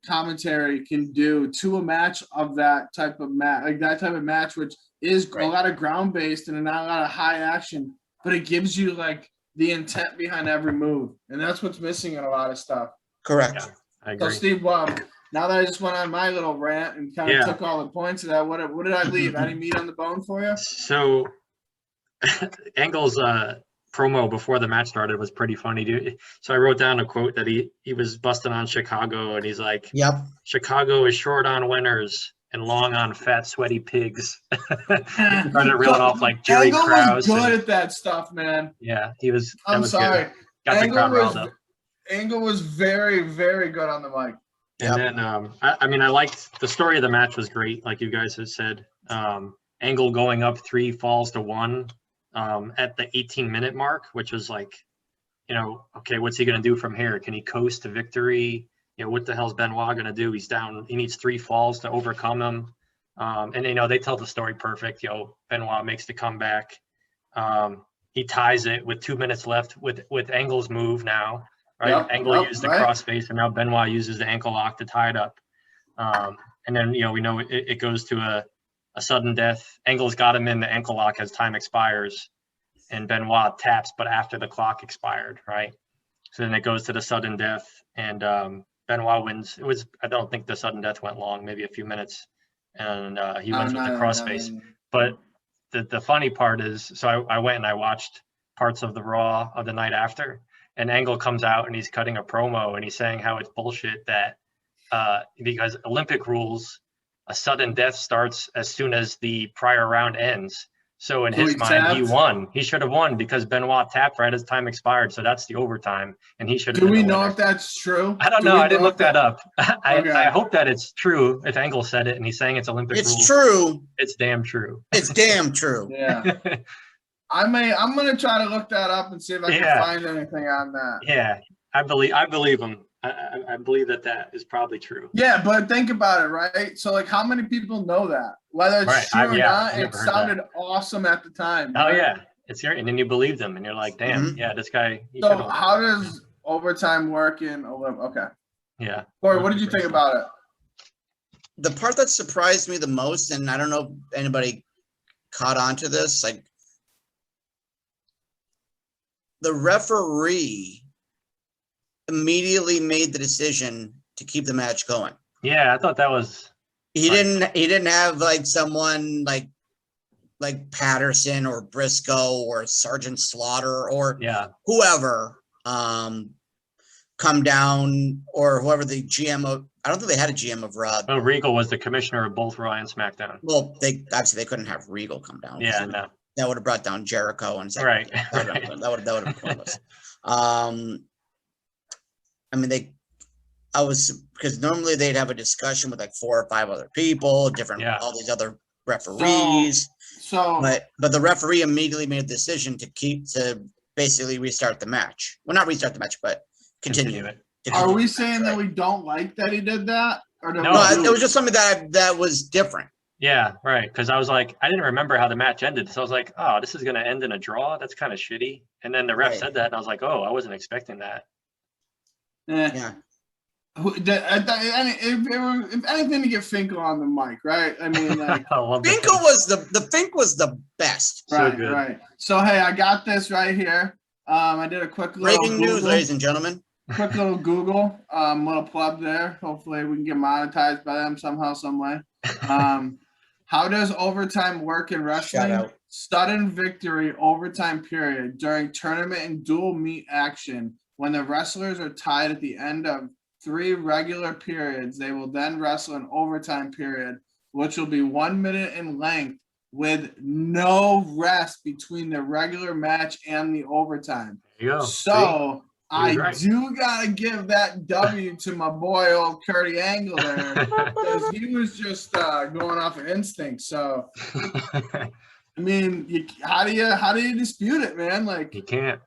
commentary can do to a match of that type of match, which is a lot of ground based and not a lot of high action, but it gives you the intent behind every move, and that's what's missing in a lot of stuff. Correct. Yeah, I agree. So Steve, now that I just went on my little rant and kind of took all the points of that, what did I leave? Any meat on the bone for you? So Angle's promo before the match started was pretty funny, dude. So I wrote down a quote that he was busting on Chicago, and he's like, "Yep, Chicago is short on winners and long on fat, sweaty pigs." Started reeling off like Jerry Angle Krause. Was good at that stuff, man. Yeah, he was. I'm sorry. Good. Got the crowd riled up. Angle was very, very good on the mic. And then, I liked the story of the match was great, like you guys have said. Angle going up 3 falls to 1 at the 18-minute mark, which was like, okay, what's he going to do from here? Can he coast to victory? What the hell's Benoit going to do? He's down. He needs 3 falls to overcome him. And, they tell the story perfect. Benoit makes the comeback. He ties it with 2 minutes left with Angle's move now. Right, Angle used the crossface, and now Benoit uses the ankle lock to tie it up. And then we know it goes to a sudden death. Angle's got him in the ankle lock as time expires, and Benoit taps, but after the clock expired, right? So then it goes to the sudden death, and Benoit wins. I don't think the sudden death went long, maybe a few minutes, and he wins with the crossface. But the funny part is, so I went and I watched parts of the Raw of the night after. And Angle comes out and he's cutting a promo and he's saying how it's bullshit that because Olympic rules, a sudden death starts as soon as the prior round ends. So in his mind, he won. He should have won because Benoit tapped right as time expired. So that's the overtime, and he should have. Do we know if that's true? I don't know. I didn't look that up. I hope that it's true. If Angle said it and he's saying it's Olympic rules, it's true. It's damn true. It's damn true. Yeah. I'm gonna try to look that up and see if I can find anything on that. Yeah, I believe him. I believe that is probably true. Yeah, but think about it, right? So how many people know that? Whether it's true or not, it sounded awesome at the time. Oh yeah, it's here, and then you believe them, and you're like, damn, this guy. So how does overtime work in Olympic? Okay. Yeah. Corey, what did you think about it? The part that surprised me the most, and I don't know if anybody caught on to this, the referee immediately made the decision to keep the match going. Yeah, I thought that was. He didn't have someone like Patterson or Briscoe or Sergeant Slaughter or whoever come down, or whoever the GM of. I don't think they had a GM of Raw. Well, Regal was the commissioner of both Raw and SmackDown. Well, they couldn't have Regal come down. Yeah, no. That would have brought down Jericho and right. That would have been pointless. Because normally they'd have a discussion with 4 or 5 other people, all these other referees. But the referee immediately made a decision to basically restart the match. Well, not restart the match, but continue it. Are we saying that we don't like that he did that? Or no, it was just something that was different. Yeah, right. Because I was like, I didn't remember how the match ended. So I was like, oh, this is going to end in a draw? That's kind of shitty. And then the ref Right. said that, and I was like, oh, I wasn't expecting that. Yeah. If anything to get Finkel on the mic, right? I mean, like, I love the Finkel thing. was the Fink was the best. So right, good. right. So hey, I got this right here. I did a quick little Breaking news, Google. ladies and gentlemen. Quick little Google, little plug there. Hopefully we can get monetized by them somehow, some way. How does overtime work in Shout wrestling? out. Sudden victory overtime period during tournament and dual meet action. When the wrestlers are tied at the end of 3 regular periods, they will then wrestle an overtime period, which will be 1 minute in length with no rest between the regular match and the overtime. There you go. So I right. do gotta give that W to my boy old Curdy Angle there, because he was just going off of instinct. So I mean, how do you dispute it, man? Like You can't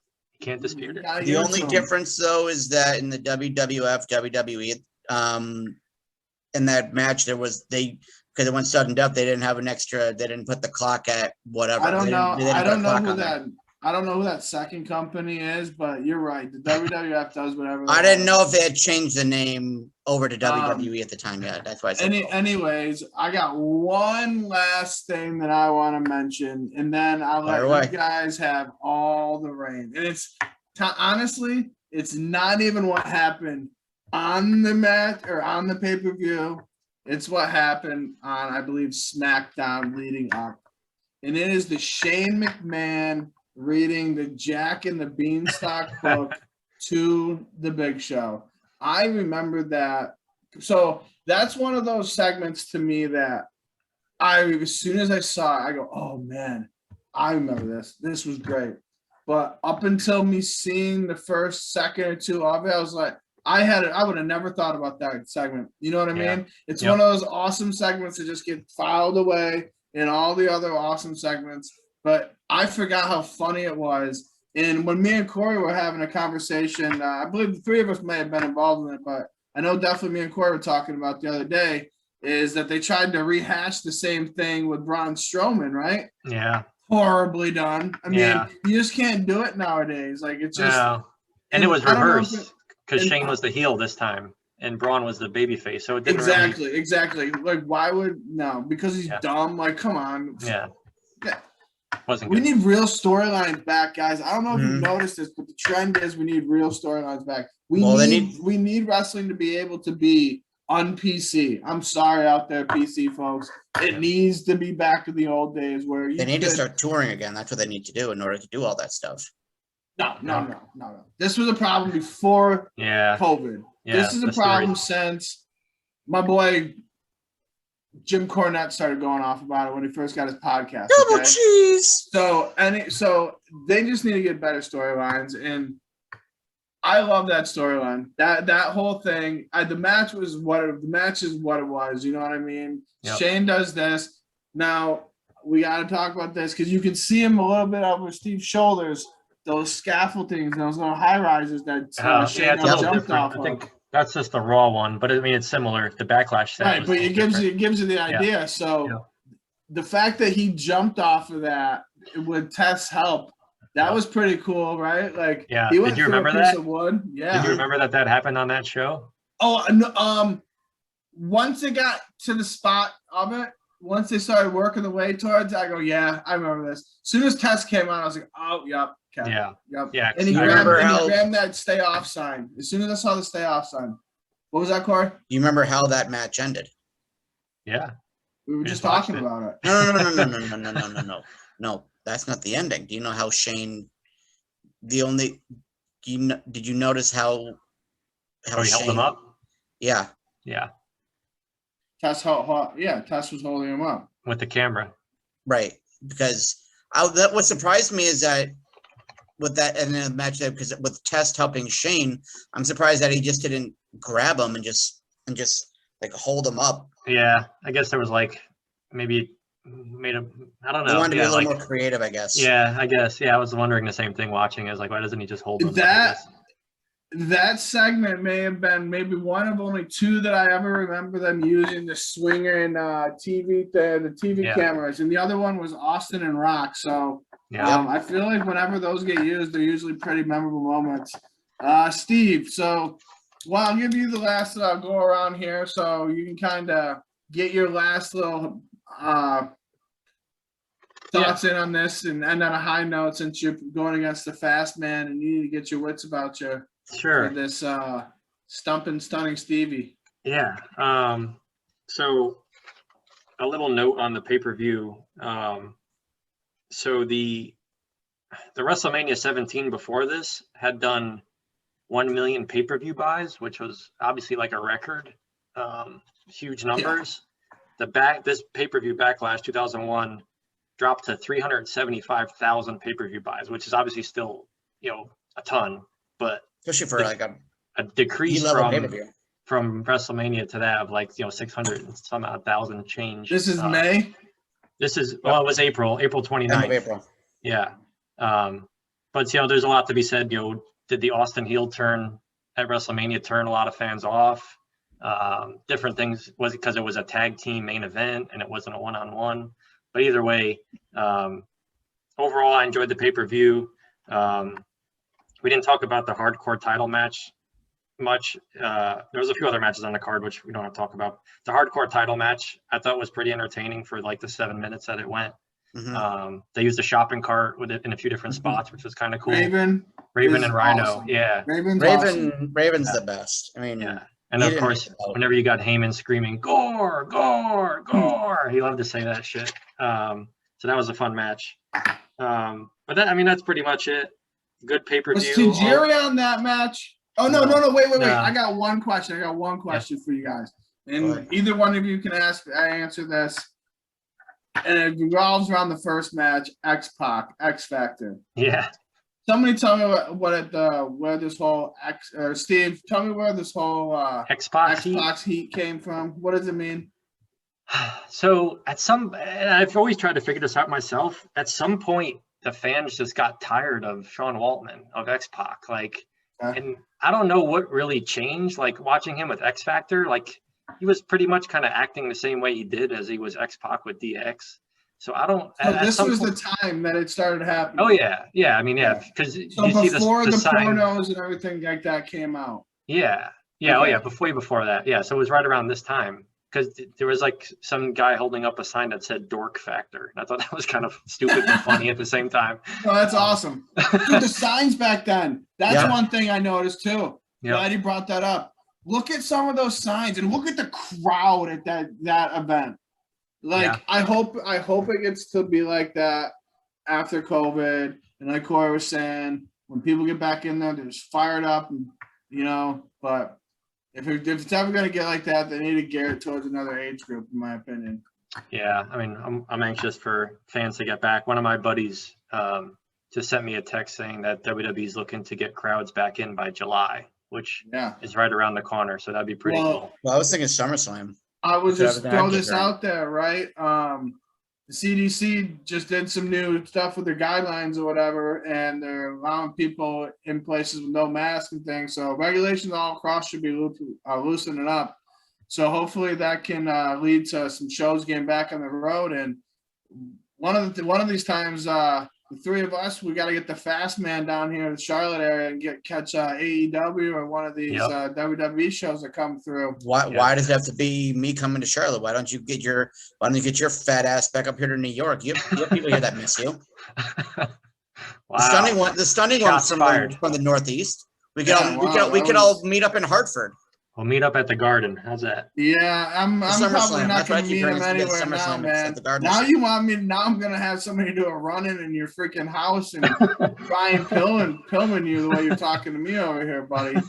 dispute it. The only difference, though, is that in the WWF, WWE, in that match, because it went sudden death, they didn't have an extra. They didn't put the clock at whatever. I don't know. I don't know who that. I don't know who that second company is, but you're right. The WWF does whatever. I didn't know if they had changed the name over to WWE at the time yet. That's why I said. Anyways, I got one last thing that I want to mention, and then I'll let you guys have all the reign. And it's honestly, it's not even what happened on the match or on the pay-per-view. It's what happened on, I believe, SmackDown leading up. And it is the Shane McMahon reading the Jack and the Beanstalk book to the Big Show. I remember that. So that's one of those segments to me that as soon as I saw it, I go, oh man, I remember this. This was great. But up until me seeing the first second or two of it, I was like, I would have never thought about that segment. You know what I mean? It's one of those awesome segments that just get filed away in all the other awesome segments. But I forgot how funny it was. And when me and Corey were having a conversation, I believe the 3 of us may have been involved in it, but I know definitely me and Corey were talking about the other day, is that they tried to rehash the same thing with Braun Strowman, right? Yeah. Horribly done. I mean, you just can't do it nowadays. Like, it's just. No. And it was reversed because Shane was the heel this time and Braun was the babyface. So it didn't Exactly. Like, why would because he's dumb. Like, come on. Yeah. We need real storylines back, guys. I don't know if you've noticed this, but the trend is we need real storylines back. We need wrestling to be able to be on PC. I'm sorry out there, PC folks. It needs to be back to the old days where they need to start touring again. That's what they need to do in order to do all that stuff. No. This was a problem before COVID. Yeah, this is a problem since my boy Jim Cornette started going off about it when he first got his podcast. Double cheese. So they just need to get better storylines, and I love that storyline. That whole thing. The match is what it was. You know what I mean? Yep. Shane does this. Now we got to talk about this because you can see him a little bit over Steve's shoulders. Those scaffoldings, those little high rises that Shane jumped off of. I think that's just the Raw one, but I mean it's similar. The Backlash set, right? But it gives you the idea. Yeah. So the fact that he jumped off of that with Tess' help, that was pretty cool, right? Like, he went did you remember that? Of wood. Yeah. Did you remember that happened on that show? Oh, no, once it got to the spot of it, once they started working the way towards, I go, yeah, I remember this. As soon as Tess came on, I was like, oh, yep. Okay. Yeah. And he grabbed that stay off sign. As soon as I saw the stay off sign. What was that, Corey? You remember how that match ended? Yeah. We were just talking about it. No, that's not the ending. Do you know how Shane? Did you notice how he held him up? Yeah. Tess was holding him up with the camera. Right, because what surprised me is that with that and then the match because with Tess helping Shane, I'm surprised that he just didn't grab him and just like hold him up. Yeah, I guess there was like maybe made him. I don't know. They wanted to be a little more creative, I guess. Yeah, I guess. Yeah, I was wondering the same thing watching. I was like, why doesn't he just hold him? that segment may have been maybe one of only two that I ever remember them using the swinger and the TV Yeah. cameras, and the other one was Austin and Rock. So Yeah. I feel like whenever those get used, they're usually pretty memorable moments. Steve, so I'll give you the last go around here, so you can kind of get your last little thoughts in on this and end on a high note, since you're going against the Fassman and you need to get your wits about you. Sure. For this Stump and Stunning Stevie. Yeah. So a little note on the pay-per-view. So the WrestleMania 17 before this had done 1 million pay-per-view buys, which was obviously like a record. Huge numbers. Yeah. This pay-per-view Backlash 2001 dropped to 375,000 pay-per-view buys, which is obviously still, a ton, but especially for like a decrease from WrestleMania to that of like 600 and some odd thousand change. This is May. This is it was April 29th. April. Yeah. But there's a lot to be said. Did the Austin heel turn at WrestleMania turn a lot of fans off? Different things. Was it because it was a tag team main event and it wasn't a one-on-one? But either way, overall, I enjoyed the pay-per-view. We didn't talk about the hardcore title match much. There was a few other matches on the card, which we don't have to talk about. The hardcore title match, I thought was pretty entertaining for like the 7 minutes that it went. Mm-hmm. They used a shopping cart with it in a few different spots, which was kind of cool. Raven and Rhino. Awesome. Yeah. Raven's the best. I mean, yeah. And of course, whenever you got Heyman screaming, "Gore, gore, gore," he loved to say that shit. So that was a fun match. But that's pretty much it. Good pay-per-view. Was Tajiri on that match? Oh, no, wait. No. I got one question. For you guys. And either one of you can answer this. And it revolves around the first match, X-Pac, X Factor. Yeah. Somebody tell me where this whole Steve, tell me where this whole X-Pac heat came from. What does it mean? So I've always tried to figure this out myself. At some point, the fans just got tired of Sean Waltman, of X-Pac. And I don't know what really changed. Like watching him with X Factor, like he was pretty much kind of acting the same way he did as he was X-Pac with DX. So I don't. So this was the time that it started happening. Oh yeah. Because so you before see the pornos and everything like that came out. Yeah. Okay. Oh yeah. Before that. Yeah. So it was right around this time. Because there was like some guy holding up a sign that said "Dork Factor." And I thought that was kind of stupid and funny at the same time. Oh, that's awesome. Dude, the signs back then. That's one thing I noticed too. Glad you brought that up. Look at some of those signs and look at the crowd at that event. I hope it gets to be like that after COVID. And like Corey was saying, when people get back in there, they're just fired up, and but. If it's ever going to get like that, they need to gear it towards another age group, in my opinion. Yeah, I'm anxious for fans to get back. One of my buddies just sent me a text saying that WWE's looking to get crowds back in by July, which is right around the corner. So that'd be pretty cool. Well, I was thinking SummerSlam. I would just throw this out there, right? The CDC just did some new stuff with their guidelines or whatever, and they're allowing people in places with no mask and things. So regulations all across should be loosening up. So hopefully that can lead to some shows getting back on the road. And one of these times, the three of us, we got to get the Fassman down here in the Charlotte area and catch AEW or one of these WWE shows that come through. Why does it have to be me coming to Charlotte? Why don't you get your fat ass back up here to New York? You have people here that miss you. Wow. The stunning one from the Northeast. We could all meet up in Hartford. We'll meet up at the Garden. How's that? Yeah, I'm probably not going to meet him anywhere now, man. Now you want me? Now I'm going to have somebody do a run-in in your freaking house and try and filming you the way you're talking to me over here, buddy.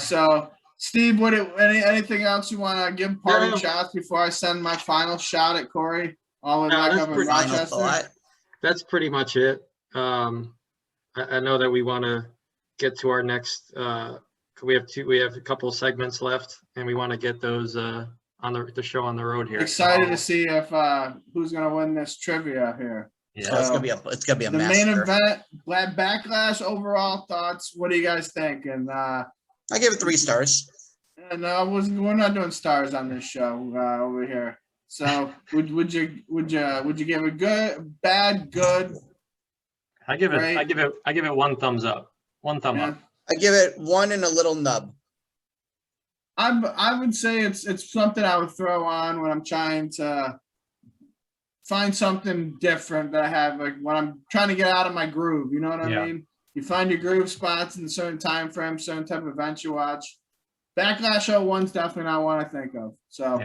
So, Steve, anything else you want to give parting shots before I send my final shot at Corey? All the way back up in Rochester. That's pretty much it. I know that we want to get to our next. We have a couple of segments left, and we want to get those on the show on the road here. Excited to see if who's going to win this trivia here. Yeah. So it's gonna be a the massacre. main event, Backlash. Overall thoughts. What do you guys think? And I gave it 3 stars. no, we're not doing stars on this show over here. So would you give it good, bad, good? I give Great? it 1 thumbs up. 1 thumb Yeah. up. I give it 1 and a little nub. I would say it's something I would throw on when I'm trying to find something different that I have, like when I'm trying to get out of my groove. You know what I mean? You find your groove spots in a certain time frame, certain type of events you watch. Backlash 01's definitely not one I think of. So,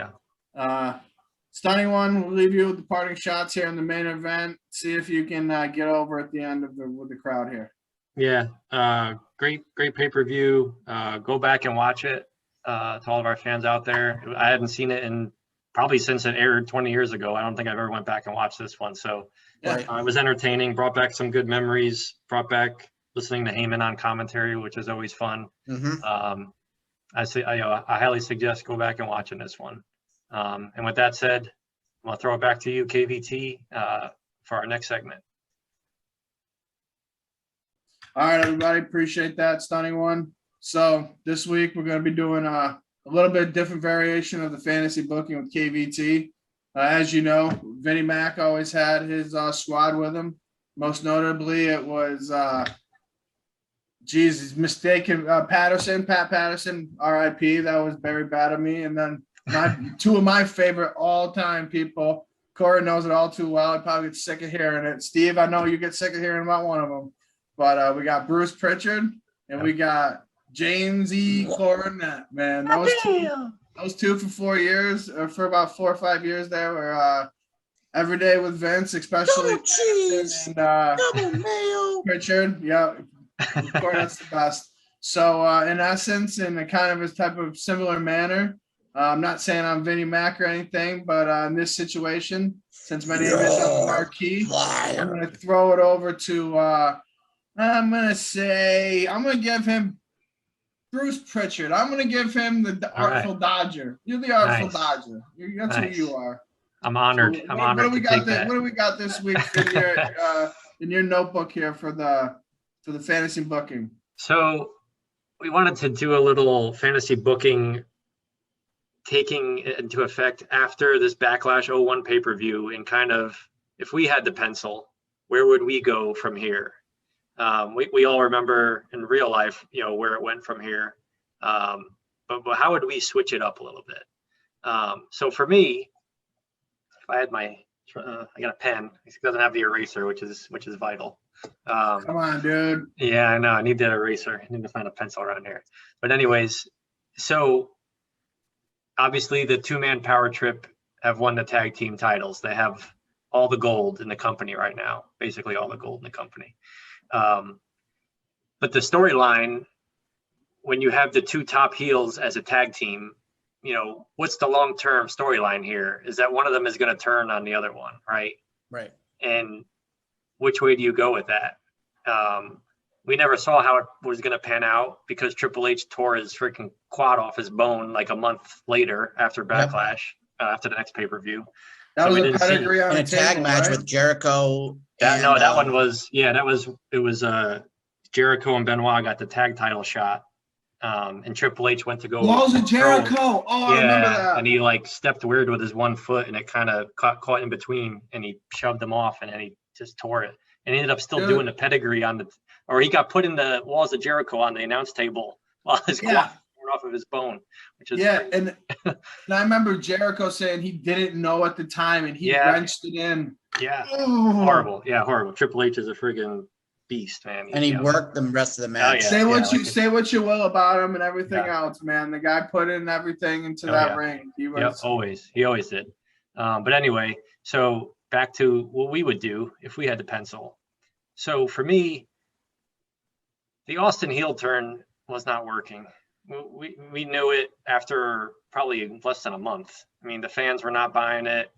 Stunning One, we'll leave you with the parting shots here in the main event. See if you can get over at the end of with the crowd here. Yeah, great pay-per-view. Go back and watch it. To all of our fans out there, I hadn't seen it in probably since it aired 20 years ago. I don't think I've ever went back and watched this one. So it was entertaining, brought back some good memories, brought back listening to Heyman on commentary, which is always fun. Mm-hmm. I highly suggest go back and watching this one. And with that said, I'm going to throw it back to you, KVT, for our next segment. All right, everybody. Appreciate that, Stunning One. So this week we're going to be doing a little bit different variation of the fantasy booking with KVT. As you know, Vinnie Mac always had his squad with him. Most notably, it was he's mistaken Pat Patterson, RIP. That was very bad of me. And then two of my favorite all-time people. Corey knows it all too well. I probably get sick of hearing it. Steve, I know you get sick of hearing about one of them. But we got Bruce Pritchard and we got James E. Cornette, man. Those two for 4 years, or for about 4 or 5 years there were every day with Vince, especially Double cheese, and double mayo. Pritchard. Yeah, Cornette's the best. So in essence, in a kind of a type of similar manner, I'm not saying I'm Vinnie Mac or anything, but in this situation, since my name is on the marquee, I'm going to throw it over to I'm going to give him Bruce Pritchard. I'm going to give him the Artful Dodger. You're the Artful Dodger. That's who you are. I'm honored. So I'm honored to take that. What do we got this week in your notebook here for the fantasy booking? So we wanted to do a little fantasy booking taking into effect after this Backlash 01 pay-per-view, and kind of, if we had the pencil, where would we go from here? We all remember in real life, where it went from here. But how would we switch it up a little bit? So for me, if I had I got a pen. It doesn't have the eraser, which is vital. Come on, dude. Yeah, I know. I need that eraser. I need to find a pencil around here. But anyways, so obviously the 2-man Power Trip have won the tag team titles. They have all the gold in the company right now, basically all the gold in the company. But the storyline, when you have the 2 top heels as a tag team, what's the long-term storyline here? Is that one of them is going to turn on the other one, right? Right. And which way do you go with that? We never saw how it was going to pan out because Triple H tore his freaking quad off his bone like a month later after Backlash, after the next pay-per-view. That was a pedigree on a tag match with Jericho. It was Jericho and Benoit got the tag title shot. And Triple H went to go. Walls of Jericho. I remember that. And he stepped weird with his one foot, and it kind of caught in between, and he shoved him off, and then he just tore it. And he ended up still doing the pedigree or he got put in the Walls of Jericho on the announce table while his quad tore off of his bone, which is and I remember Jericho saying he didn't know at the time, and he wrenched it in. Yeah, horrible. Yeah, horrible. Triple H is a friggin' beast, man. And he worked the rest of the match. Say what you will about him and everything else, man. The guy put in everything into that ring. He was He always did. But anyway, so back to what we would do if we had the pencil. So for me, the Austin heel turn was not working. We knew it after probably less than a month. I mean, the fans were not buying it.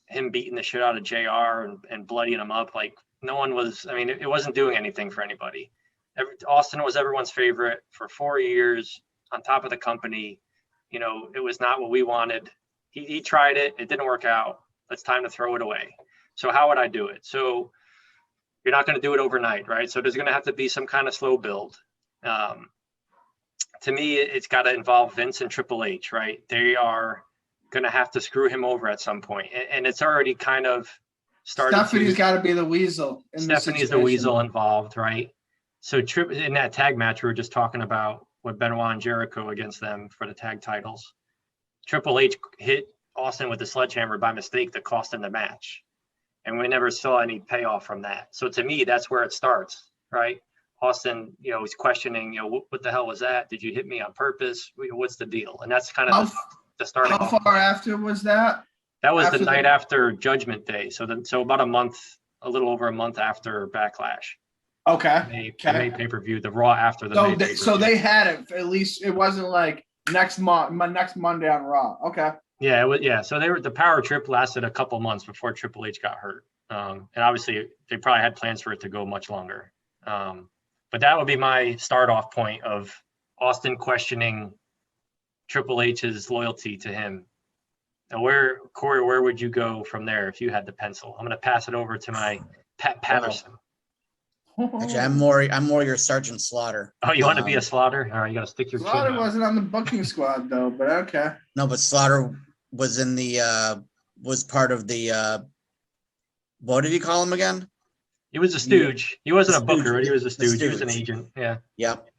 Him beating the shit out of JR and bloodying him up, like no one was. I mean, it wasn't doing anything for anybody. Austin was everyone's favorite for 4 years on top of the company. It was not what we wanted. He tried it. It didn't work out. It's time to throw it away. So how would I do it? So you're not going to do it overnight, right? So there's going to have to be some kind of slow build. To me, it's got to involve Vince and Triple H, right? They are going to have to screw him over at some point. And it's already kind of started. Stephanie's got to be the weasel. Stephanie's the weasel involved, right? So in that tag match, we were just talking about with Benoit and Jericho against them for the tag titles. Triple H hit Austin with the sledgehammer by mistake that cost him the match. And we never saw any payoff from that. So to me, that's where it starts, right? Austin, he's questioning, what the hell was that? Did you hit me on purpose? What's the deal? And that's kind of the starting. How far after was that? That was the night after Judgment Day. So about a little over a month after Backlash. Okay. May pay-per-view, the Raw after the May pay-per-view. So they had it, at least it wasn't like next Monday on Raw. Okay. Yeah, it was. Yeah, so the power trip lasted a couple months before Triple H got hurt, and obviously they probably had plans for it to go much longer. But that would be my start-off point of Austin questioning Triple H's loyalty to him. And Corey, where would you go from there if you had the pencil? I'm going to pass it over to my Pat Patterson. Actually, I'm more your Sergeant Slaughter. Oh, you want to be a Slaughter? All right, you got to stick your Slaughter chin out. wasn't on the booking squad though, but okay. No, but Slaughter was in the was part of the what did you call him again? He was a stooge. He wasn't a booker, but he was a stooge. He was an stooge. agent. Yeah. Yep.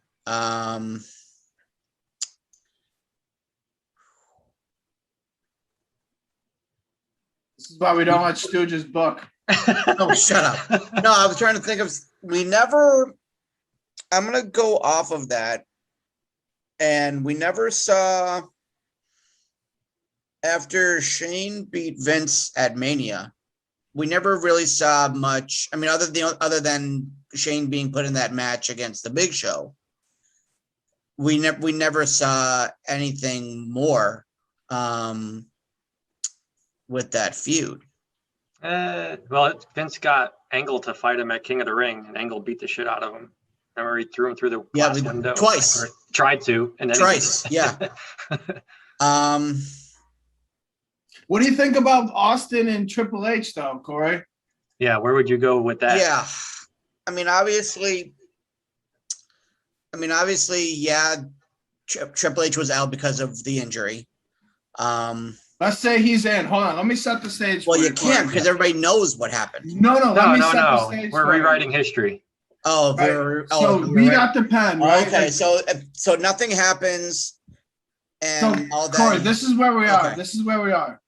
This is why we don't let Stooges book. Oh, shut up. No, I was trying to think of. I'm gonna go off of that, and we never saw after Shane beat Vince at Mania. We never really saw much. I mean, other than Shane being put in that match against the Big Show, we never saw anything more with that feud. Well, Vince got Angle to fight him at King of the Ring, and Angle beat the shit out of him. Remember, he threw him through the glass window twice. Or tried to, and then twice. Yeah. What do you think about Austin and Triple H, though, Corey? Yeah, where would you go with that? Yeah, I mean, obviously, yeah. Triple H was out because of the injury. Let's say he's in. Hold on, let me set the stage. Well, you can't because everybody knows what happened. No. The stage. We're rewriting history. Oh, right. We got the pen. Right? Okay, so nothing happens, and all that. Corey, this is where we are. Okay. This is where we are.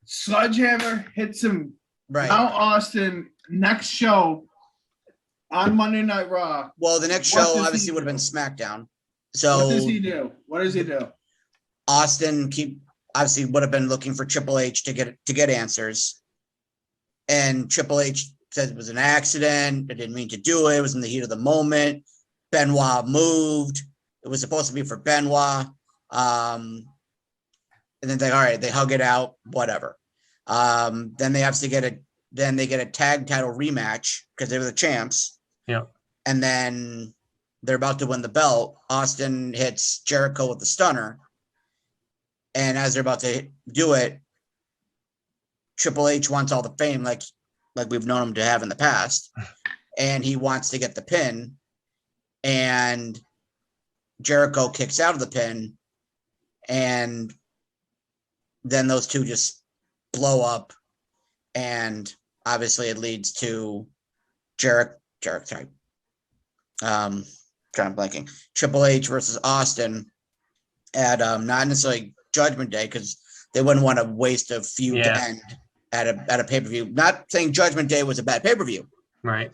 Sledgehammer hits him. Right Now Austin, next show on Monday Night Raw. Well, the next show obviously would have been SmackDown. So what does he do? Austin obviously would have been looking for Triple H to get answers, and Triple H said it was an accident. I didn't mean to do it. It was in the heat of the moment. Benoit moved. It was supposed to be for Benoit. And then they hug it out, whatever. Then they obviously get a tag title rematch because they were the champs. Yeah. And then they're about to win the belt. Austin hits Jericho with the stunner. And as they're about to do it, Triple H wants all the fame like we've known him to have in the past. And he wants to get the pin. And Jericho kicks out of the pin. And then those two just blow up, and obviously it leads to Triple H versus Austin at not necessarily Judgment Day because they wouldn't want to waste a feud to end at a pay-per-view. Not saying Judgment Day was a bad pay-per-view. Right.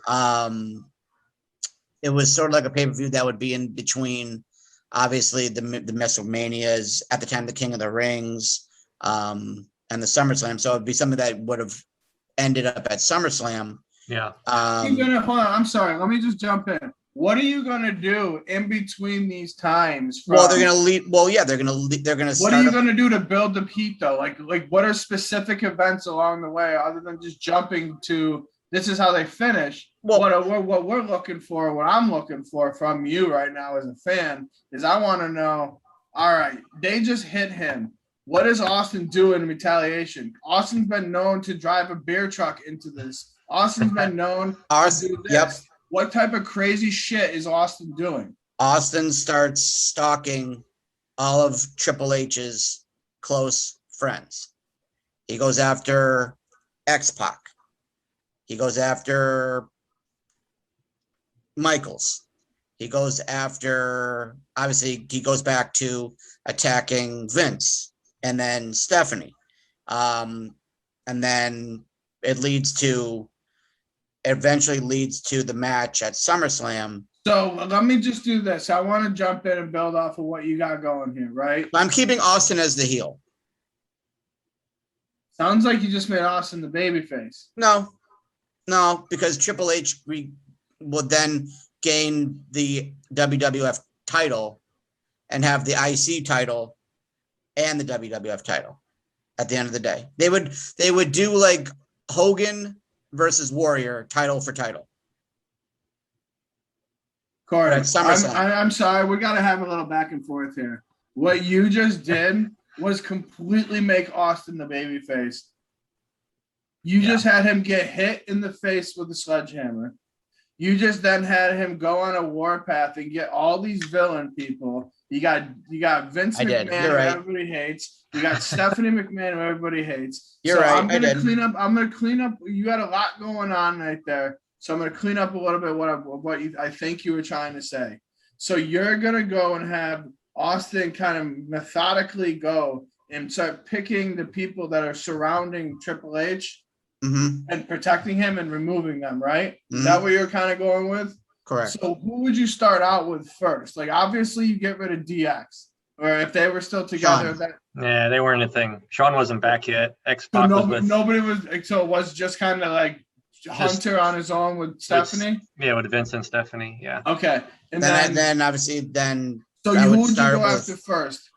It was sort of like a pay-per-view that would be in between obviously the WrestleManias at the time, the King of the Rings, and the SummerSlam. So it'd be something that would have ended up at SummerSlam. Yeah. Hold on. I'm sorry. Let me just jump in. What are you gonna do in between these times? Well, they're gonna lead. Well, yeah, they're gonna. What are you gonna do to build the heat, though? Like, what are specific events along the way, other than just jumping to this is how they finish? Well, what we're looking for, what I'm looking for from you right now as a fan, is I want to know. All right, they just hit him. What is Austin doing in retaliation? Austin's been known to drive a beer truck into this Austin's been known Austin, to do this. yep. What type of crazy shit is Austin doing? Austin starts stalking all of Triple H's close friends. He goes after X-Pac. He goes after Michaels. He goes after, obviously, he goes back to attacking Vince and then Stephanie. And then it eventually leads to the match at SummerSlam. So let me just do this. I want to jump in and build off of what you got going here, right? I'm keeping Austin as the heel. Sounds like you just made Austin the babyface. No, because Triple H would then gain the WWF title and have the IC title and the WWF title at the end of the day. They would do like Hogan versus Warrior title for title. Corey, I'm sorry. We got to have a little back and forth here. What you just did was completely make Austin the babyface. You just had him get hit in the face with a sledgehammer. You just then had him go on a warpath and get all these villain people. You got Vince McMahon, who everybody hates. You got Stephanie McMahon, who everybody hates. I'm gonna clean up. You had a lot going on right there. So I'm gonna clean up a little bit what I think you were trying to say. So you're gonna go and have Austin kind of methodically go and start picking the people that are surrounding Triple H. Mm-hmm. And protecting him and removing them, right? Mm-hmm. Is that what you're kind of going with? Correct. So who would you start out with first? Like, obviously, you get rid of DX, or if they were still together. Yeah, they weren't a thing. Shawn wasn't back yet. X-Pac nobody was. So it was just kind of like Hunter on his own with Stephanie. With Vince and Stephanie. Yeah. Okay, and then obviously then. So who would you go after first?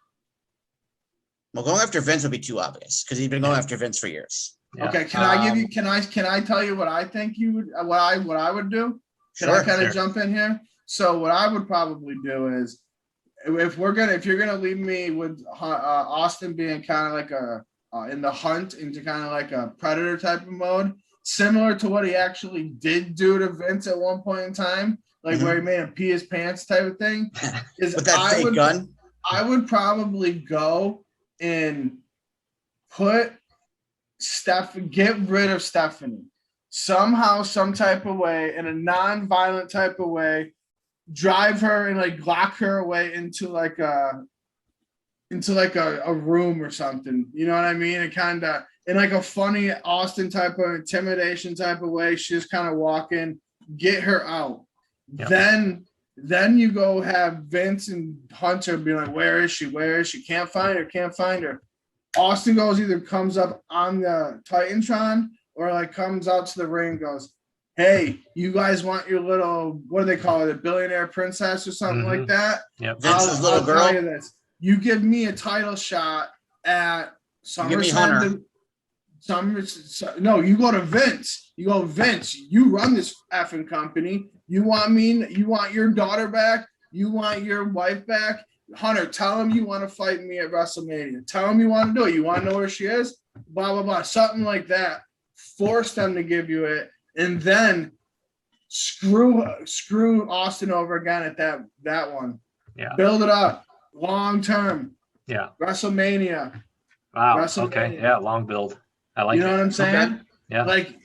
Well, going after Vince would be too obvious because he's been going after Vince for years. Yeah. Okay, can I tell you what I think you would what I would do? Can I kind of jump in here? So what I would probably do is if you're gonna leave me with Austin being kind of like in the hunt into kind of like a predator type of mode, similar to what he actually did do to Vince at one point in time, like where he made him pee his pants type of thing. Is with that fake gun? I would probably go and get rid of Stephanie somehow, some type of way, in a non-violent type of way, drive her and like lock her away into like a room or something. You know what I mean? And kind of in like a funny Austin type of intimidation type of way. She's kind of walking, get her out. Yep. Then you go have Vince and Hunter be like, where is she? Where is she? Can't find her. Austin comes up on the Titantron or like comes out to the ring and goes, hey, you guys want your little, what do they call it, a billionaire princess or something like that? Yep. Vince's little girl. Tell you this. You give me a title shot at SummerSlam. Give me Hunter. No, you go to Vince. You go, Vince, you run this effing company. You want your daughter back? You want your wife back? Hunter, tell him you want to fight me at WrestleMania. Tell him you want to do it. You want to know where she is? Blah, blah, blah. Something like that. Force them to give you it. And then screw Austin over again at that one. Yeah. Build it up. Long term. Yeah. WrestleMania. Wow. WrestleMania. Okay. Yeah. Long build. I like it. You know what I'm saying? Okay. Yeah. Like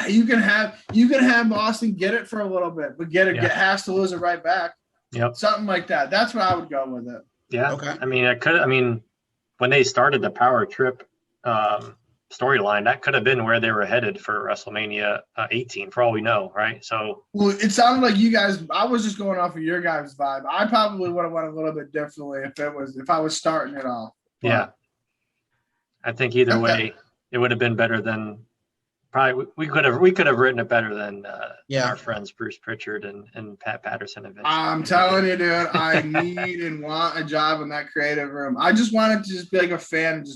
you can have Austin get it for a little bit, but has to lose it right back. Yep. Something like that. That's what I would go with it. Yeah. Okay. I mean, when they started the Power Trip storyline, that could have been where they were headed for WrestleMania 18, for all we know, right? So. Well, it sounded like you guys. I was just going off of your guys' vibe. I probably would have went a little bit differently if I was starting it off. But, yeah. I think either way, it would have been better than. Probably we could have written it better than our friends Bruce Pritchard and Pat Patterson. I'm telling you, dude, I need and want a job in that creative room. I just wanted to just be like a fan,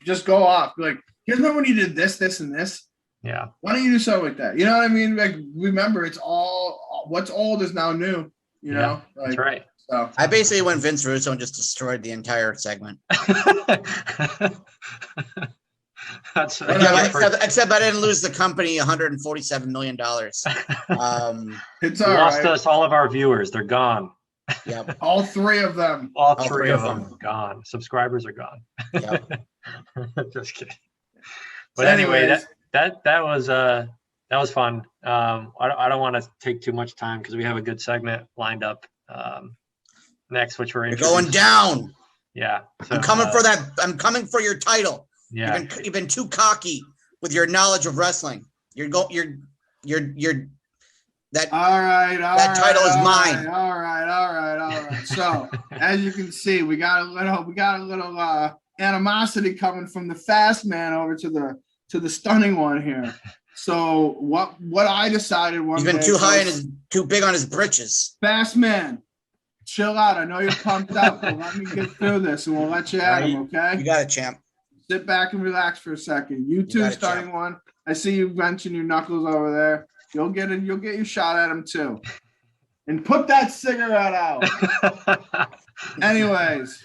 just go off. Be like, you remember when you did this, this, and this? Yeah. Why don't you do something like that? You know what I mean? Like, remember, it's all what's old is now new. You know, that's right. So I basically went Vince Russo and just destroyed the entire segment. That's except I didn't lose the company $147 million. It's we all lost right. us all of our viewers. They're gone. Yep. All three of them. All three of them gone. Subscribers are gone. Yep. Just kidding. So But anyway, anyways, that was fun. I don't want to take too much time because we have a good segment lined up next, which we're You're going down. Yeah, so, I'm coming for that. I'm coming for your title. Yeah, you've been too cocky with your knowledge of wrestling. You're that. all right. That title is mine. All right. So as you can see, we got a little animosity coming from the Fassman over to the Stunning One here. So what I decided He's been too high and too big on his britches. Fassman, chill out. I know you're pumped up, but let me get through this and we'll let you at him, okay? You got it, champ. Sit back and relax for a second. You too, Stunning One. I see you wrenching your knuckles over there. You'll get your shot at him too. And put that cigarette out. Anyways,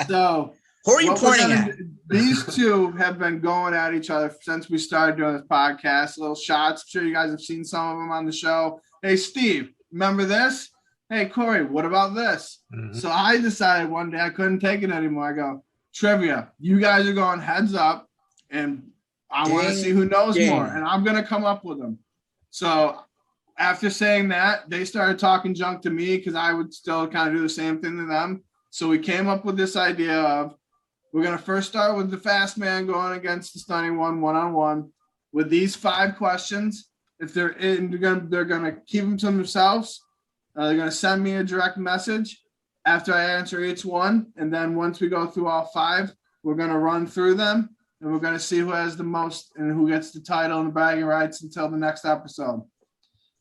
so who are you pointing at? These two have been going at each other since we started doing this podcast. Little shots. I'm sure you guys have seen some of them on the show. Hey, Steve, remember this? Hey, Corey, what about this? Mm-hmm. So I decided one day I couldn't take it anymore. I go, trivia. You guys are going heads up, and I want to see who knows more, and I'm going to come up with them. So after saying that, they started talking junk to me because I would still kind of do the same thing to them. So we came up with this idea of we're going to first start with the Fassman going against the Stunning One one-on-one with these 5 questions. If they're in, they're going to keep them to themselves. They're going to send me a direct message after I answer each one. And then once we go through all 5, we're going to run through them. And we're going to see who has the most and who gets the title and the bragging rights until the next episode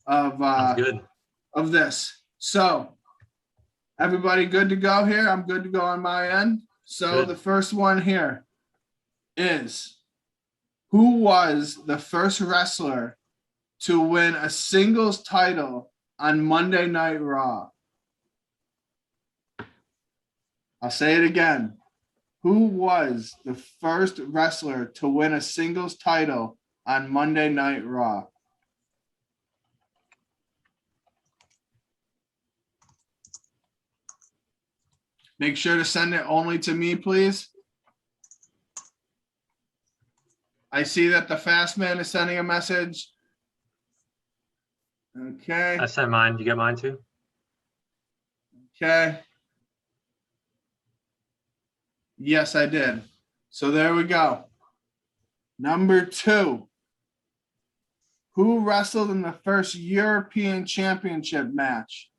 of this. So everybody good to go here? I'm good to go on my end. So the first one here is, who was the first wrestler to win a singles title on Monday Night Raw? I'll say it again. Who was the first wrestler to win a singles title on Monday Night Raw? Make sure to send it only to me, please. I see that the Fassman is sending a message. Okay. I sent mine. You get mine too? Okay. Yes, I did. So there we go. Number 2. Who wrestled in the first European Championship match?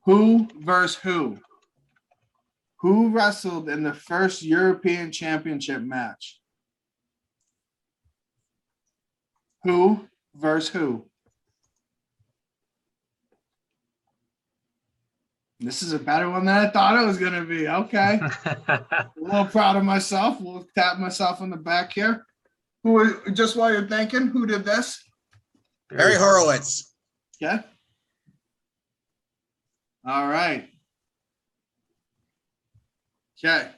Who versus who? Who wrestled in the first European Championship match? Who versus who? This is a better one than I thought it was going to be. Okay. A little proud of myself. We'll tap myself on the back here. Just while you're thinking, who did this? Barry Horowitz. Okay. All right. Okay.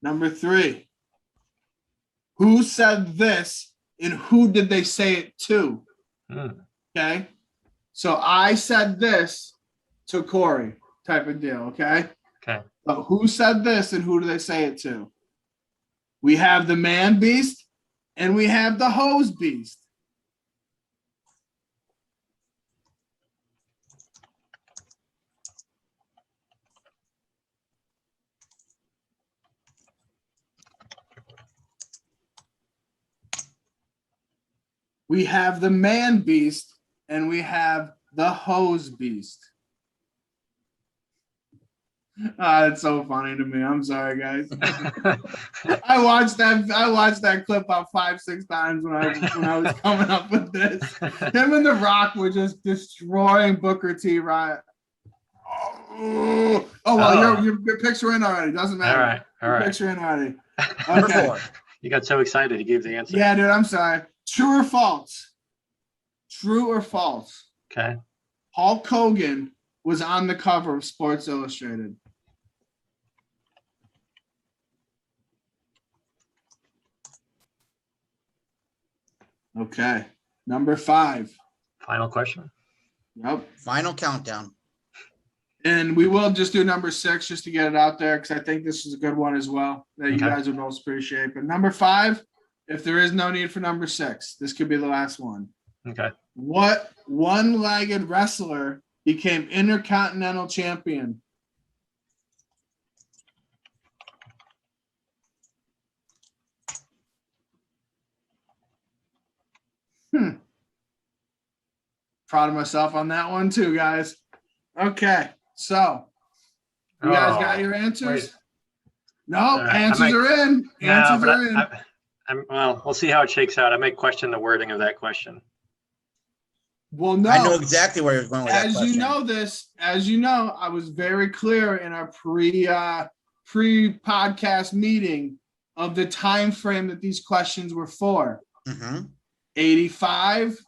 Number 3. Who said this and who did they say it to? Okay. So I said this to Corey, type of deal. Okay. Okay. So who said this and who do they say it to? We have the Man Beast and we have the Hose Beast. We have the Man Beast and we have the Hose Beast. It's so funny to me. I'm sorry, guys. I watched that clip about 5-6 times when I was coming up with this. Him and The Rock were just destroying Booker T. Right? Oh well, you're picturing already. Doesn't matter. All right. Picturing already. Okay. You got so excited. You gave the answer. Yeah, dude. I'm sorry. True or false? True or false? Okay. Hulk Hogan was on the cover of Sports Okay. Number 5. Final question. Yep. Final countdown. And we will just do number 6 just to get it out there because I think this is a good one as well that you Okay. guys would most appreciate. But number 5, if there is no need for number 6, this could be the last one. Okay. What one-legged wrestler became Intercontinental Champion? Proud of myself on that one too, guys. Okay, so you guys got your answers? Wait. No, answers are in. Answers but are in. well, we'll see how it shakes out. I may question the wording of that question. Well, no. I know exactly where you're going with that As question. you know this, as you know, I was very clear in our pre-podcast meeting of the time frame that these questions were for. 85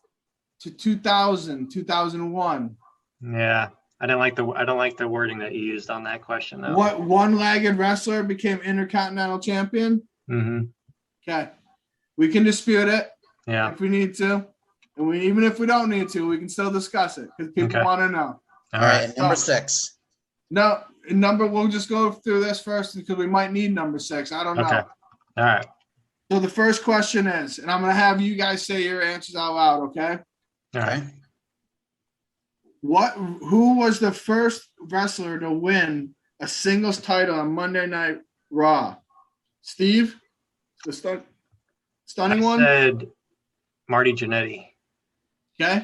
to 2000, 2001. Yeah, I don't like the wording that you used on that question though. What one-legged wrestler became Intercontinental Champion? Okay, we can dispute it if we need to, and even if we don't need to, we can still discuss it because people want to know. All right, number 6. No, we'll just go through this first because we might need number 6. I don't know. Okay. All right. So the first question is, and I'm going to have you guys say your answers out loud, okay? Okay. Who was the first wrestler to win a singles title on Monday Night Raw? Steve? The stunning one? I said Marty Jannetty. Okay.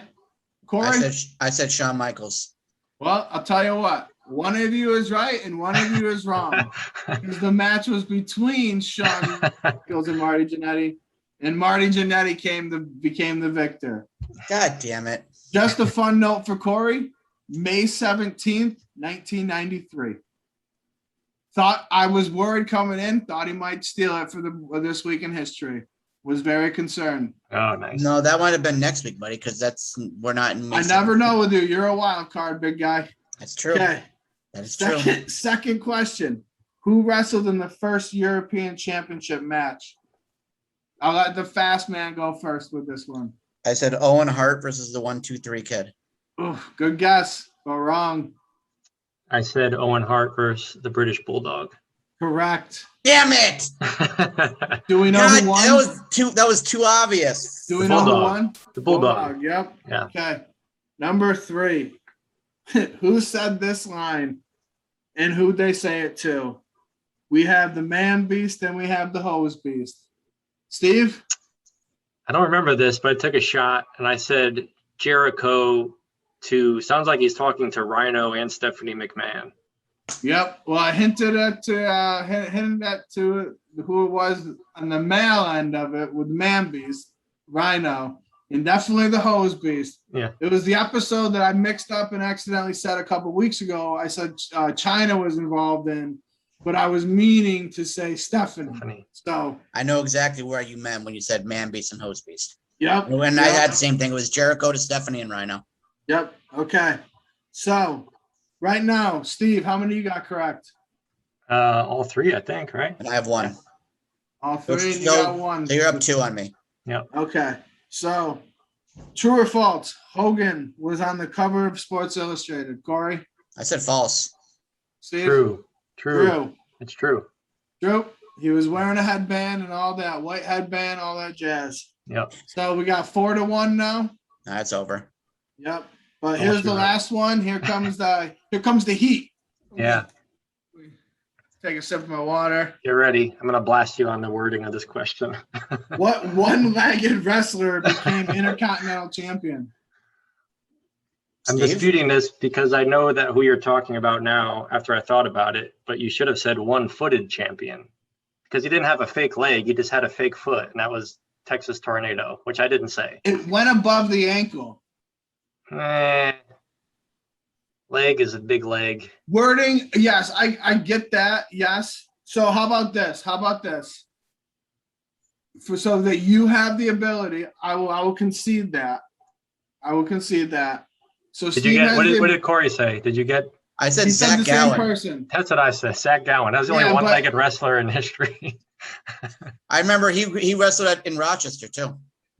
Corey? I said Shawn Michaels. Well, I'll tell you what. One of you is right and one of you is wrong. Because the match was between Shawn Michaels and Marty Jannetty. And Marty Jannetty became the victor. God damn it. Just a fun note for Corey. May 17th, 1993. Thought I was worried coming in. Thought he might steal it for this week in history. Was very concerned. Oh, nice. No, that might have been next week, buddy, because we're not in May. I never know with you. You're a wild card, big guy. That's true. Okay. That is true. Second question. Who wrestled in the first European Championship match? I'll let the Fassman go first with this one. I said Owen Hart versus the 1-2-3 Kid. Ooh, good guess, but wrong. I said Owen Hart versus the British Bulldog. Correct. Damn it! Do we know who won? That was too obvious. Do we know who won? The Bulldog. Yep. Yeah. Okay. Number 3. Who said this line and who'd they say it to? We have the Man Beast and we have the Hose Beast. Steve? I don't remember this, but I took a shot and I said Jericho sounds like he's talking to Rhino and Stephanie McMahon. Yep. Well, I hinted at to who it was on the male end of it with Man Beast, Rhino, and definitely the Hose Beast. Yeah. It was the episode that I mixed up and accidentally said a couple weeks ago. I said China was involved in, but I was meaning to say Stephanie. So I know exactly where you meant when you said Man Beast and Hose Beast. Yep. And I had the same thing. It was Jericho to Stephanie and Rhino. Yep. Okay. So right now, Steve, how many you got correct? All 3, I think, right? And I have 1. All 3, and you got 1. So you're up 2 on me. Yep. Okay. So true or false? Hogan was on the cover of Sports Illustrated. Corey? I said false. Steve? True. It's true. True. He was wearing a headband and all that, white headband, all that jazz. Yep. So we got 4-1 now. That's over. Yep. But here's the last one. Here comes the heat. Yeah. Take a sip of my water. Get ready. I'm gonna blast you on the wording of this question. What one-legged wrestler became Intercontinental Champion? I'm Steve? disputing this because I know that who you're talking about now after I thought about it, but you should have said one-footed champion because he didn't have a fake leg. He just had a fake foot, and that was Texas Tornado, which I didn't say. It went above the ankle. Leg is a big leg. Wording, yes, I get that, yes. So how about this? So that you have the ability, I will concede that. So Did you get what did Corey say? Did you get? I said he Zach said the Gowen. same person. That's what I said. Zach Gowen. That was the only one-legged wrestler in history. I remember he wrestled in Rochester too.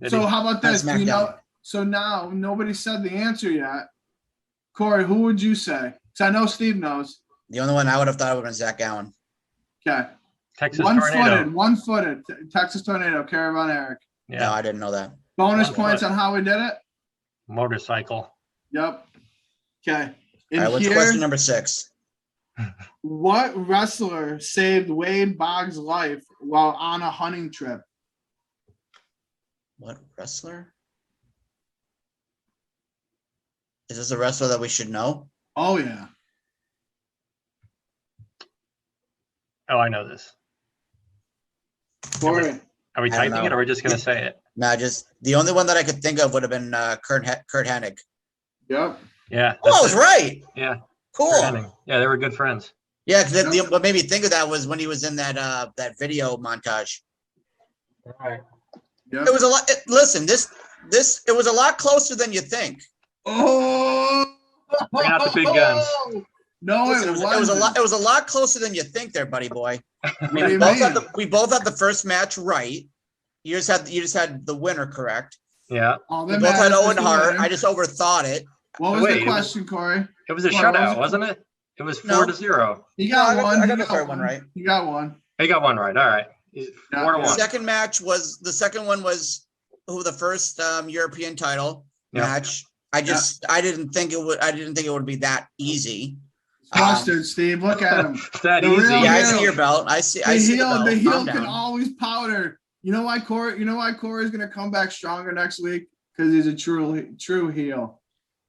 So how about this? On Do you know? SmackDown. So now nobody said the answer yet. Corey, who would you say? Because I know Steve knows. The only one I would have thought would have been Zach Allen. Okay. Texas Tornado. One-footed. Texas Tornado, Caravan Eric. Yeah. No, I didn't know that. Bonus 1 points foot. on how we did it? Motorcycle. Yep. Okay. All And right, what's here, question number 6? what wrestler saved Wade Boggs' life while on a hunting trip? What wrestler? Is this a wrestler that we should know? Oh, yeah. Oh, I know this. Corey. Are we I don't typing know. it or are we just going to say it? No, just the only one that I could think of would have been Kurt Hennig. Yep. Yeah. Oh, I was right. Yeah. Cool. Kurt Hennig. Yeah, they were good friends. Yeah, because what made me think of that was when he was in that video montage. All right. Yep. It was a lot. Listen, it was a lot closer than you think. Oh! Bring out the big guns. No, Listen, it it was a wasn't. lot. It was a lot closer than you think, there, buddy boy. What do we you both mean? we both had the first match right. You just had the winner correct. Yeah. All We that both had matters is Owen the Hart. winner. I just overthought it. What was Wait, the it was- question, Corey? It was a What was shutout, it? wasn't it? It was No. 4-0. You got No, one. I got You the third one right. You got one. He got one right. All right. Yeah, 4-1. The second one was the first European title Yeah. match. I didn't think it would be that easy. Mustard, Steve. Look at him. It's that The easy. real Yeah, I heel. see your belt. I see the belt. The heel Calm can down. always powder. You know why Corey's gonna come back stronger next week? Because he's a true heel.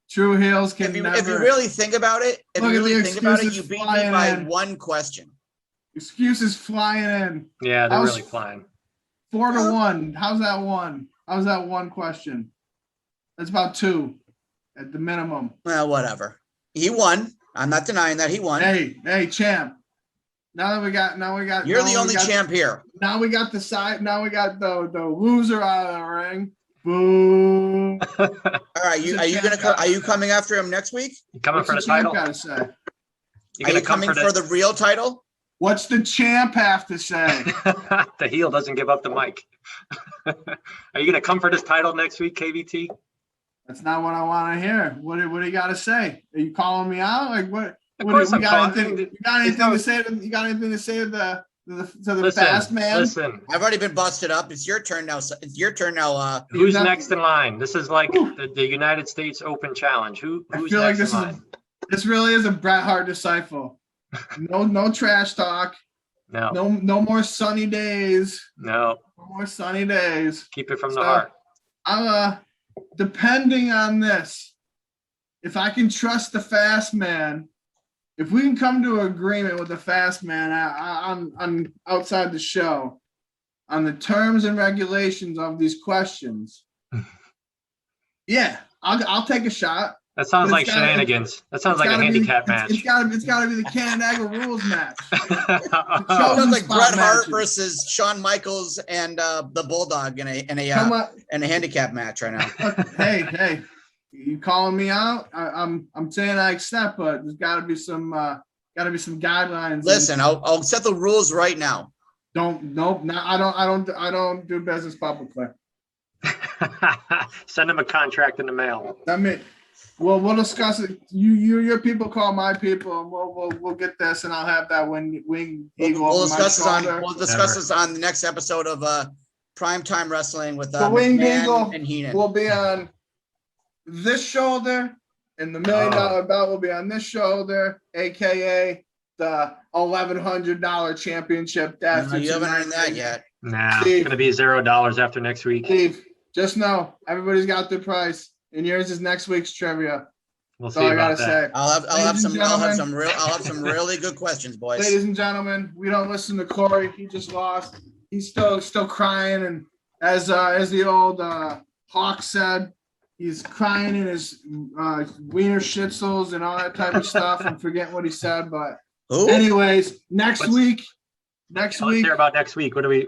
True heels can If you never. really think about it, Look at the you excuses beat me flying by in. one question. Excuses flying in. Yeah, they're I was- really flying. 4-1. How's that one? How's that one question? That's about 2 at the minimum. Well, whatever. He won. I'm not denying that he won. Hey, champ. Now we got. You're the only champ here. Now we got the side. Now we got the loser out of the ring. Boom. All right, are you coming after him next week? You coming What's for the the champ title? got to say? You Are gonna you come coming for the real title? What's the champ have to say? The heel doesn't give up the mic. Are you gonna come for this title next week, KVT? That's not what I want to hear. What do you got to say? Are you calling me out? Like what? Of course I'm calling. You got anything to say? You got anything to say to the Listen, fast man? listen. I've already been busted up. It's your turn now. It's your turn now. Who's not- next in line? This is like the United States Open Challenge. Who's I feel like next in line? this really is a Bret Hart disciple. No trash talk. No, No more sunny days. no. No more sunny days. Keep it from the So, heart. I'm depending on this, if I can trust the fast man, if we can come to an agreement with the fast man on outside the show on the terms and regulations of these questions, yeah, I'll take a shot. That sounds But like it's gotta- shenanigans. That sounds It's like a gotta be- handicap It's match. gotta be the Canada rules match. Oh, Sounds like spot Bret Hart matches. versus Shawn Michaels and the Bulldog in Come a on, handicap match right now. hey, you calling me out? I'm saying I accept, but there's gotta be some guidelines. Listen, I'll set the rules right now. I don't do business publicly. Send him a contract in the mail. I mean, well, we'll discuss it. Your people call my people, and we'll get this, and I'll have that wing eagle We'll over my discuss shoulder. this on the next episode of Primetime Wrestling with The winged McMahon eagle and Heenan. will be on this shoulder, and the $1 million belt will be on this shoulder, aka the $1,100 championship. No, you haven't earned that yet. Nah, Steve. it's gonna be $0 after next week. Steve, just know everybody's got their price, and yours is next week's trivia. We'll That's see all I about gotta that. say. I'll have Ladies and some really good questions, boys. Ladies and gentlemen, we don't listen to Corey. He just lost. He's still crying, and as the old Hawk said, he's crying in his wiener schnitzels and all that type of stuff. I'm forgetting what he said, but Who? anyways, next week. Let's hear about next week. What are we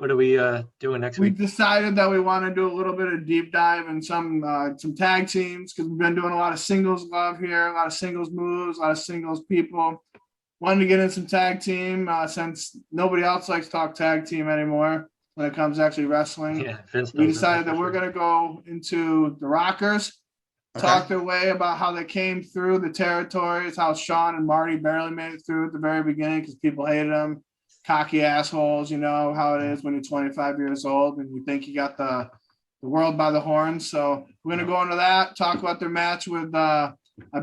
doing next We week? decided that we want to do a little bit of deep dive in some tag teams because we've been doing a lot of singles love here, a lot of singles moves, a lot of singles people. Wanted to get in some tag team since nobody else likes to talk tag team anymore. when it comes to actually wrestling. Yeah, Vince We knows decided for that we're sure. going to go into the Rockers, talk their way about how they came through the territories, how Sean and Marty barely made it through at the very beginning because people hated them. Cocky assholes, you know how it is when you're 25 years old and you think you got the world by the horns. So we're going to go into that, talk about their match with, I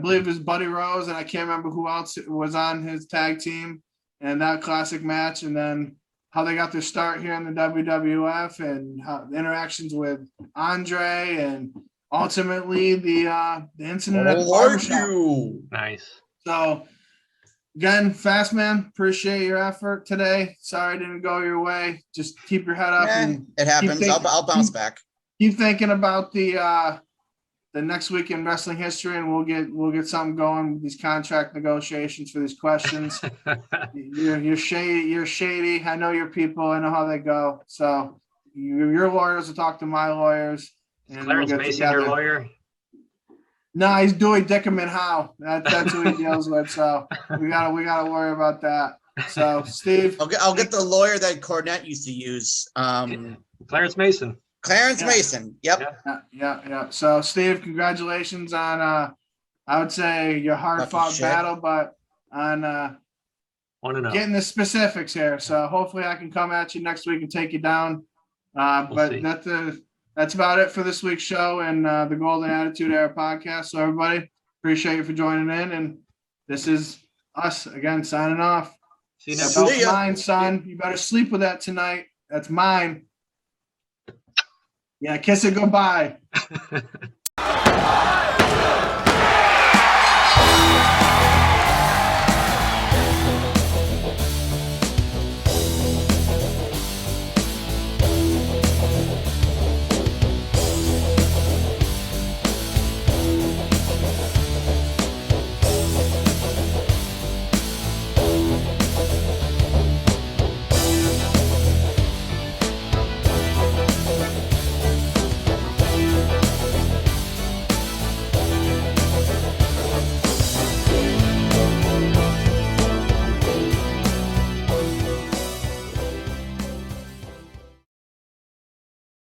believe it was Buddy Rose, and I can't remember who else was on his tag team, and that classic match, and then how they got their start here in the WWF and how the interactions with Andre and ultimately the incident at the barbershop. Nice. So again, Fassman, appreciate your effort today. Sorry it didn't go your way. Just keep your head up. And it happens. I'll bounce back. Keep thinking about the next week in wrestling history, and we'll get something going with these contract negotiations for these questions. You're shady. You're shady. I know your people. I know how they go. So your lawyers will talk to my lawyers. And Clarence we'll get Mason, together. your lawyer? No, he's Dewey Dickerman Howe. That's who he deals with. So we gotta worry about that. So Steve, I'll get the lawyer that Cornette used to use. Clarence Mason. Clarence Mason. Yep. Yeah. So Steve, congratulations on I would say your hard fought battle, but on getting the specifics here. So hopefully I can come at you next week and take you down. But that's about it for this week's show and the Golden Attitude Era podcast. So everybody, appreciate you for joining in. And this is us again signing off. See you next week. week. That's mine, son. You better sleep with that tonight. That's mine. Yeah, kiss it goodbye.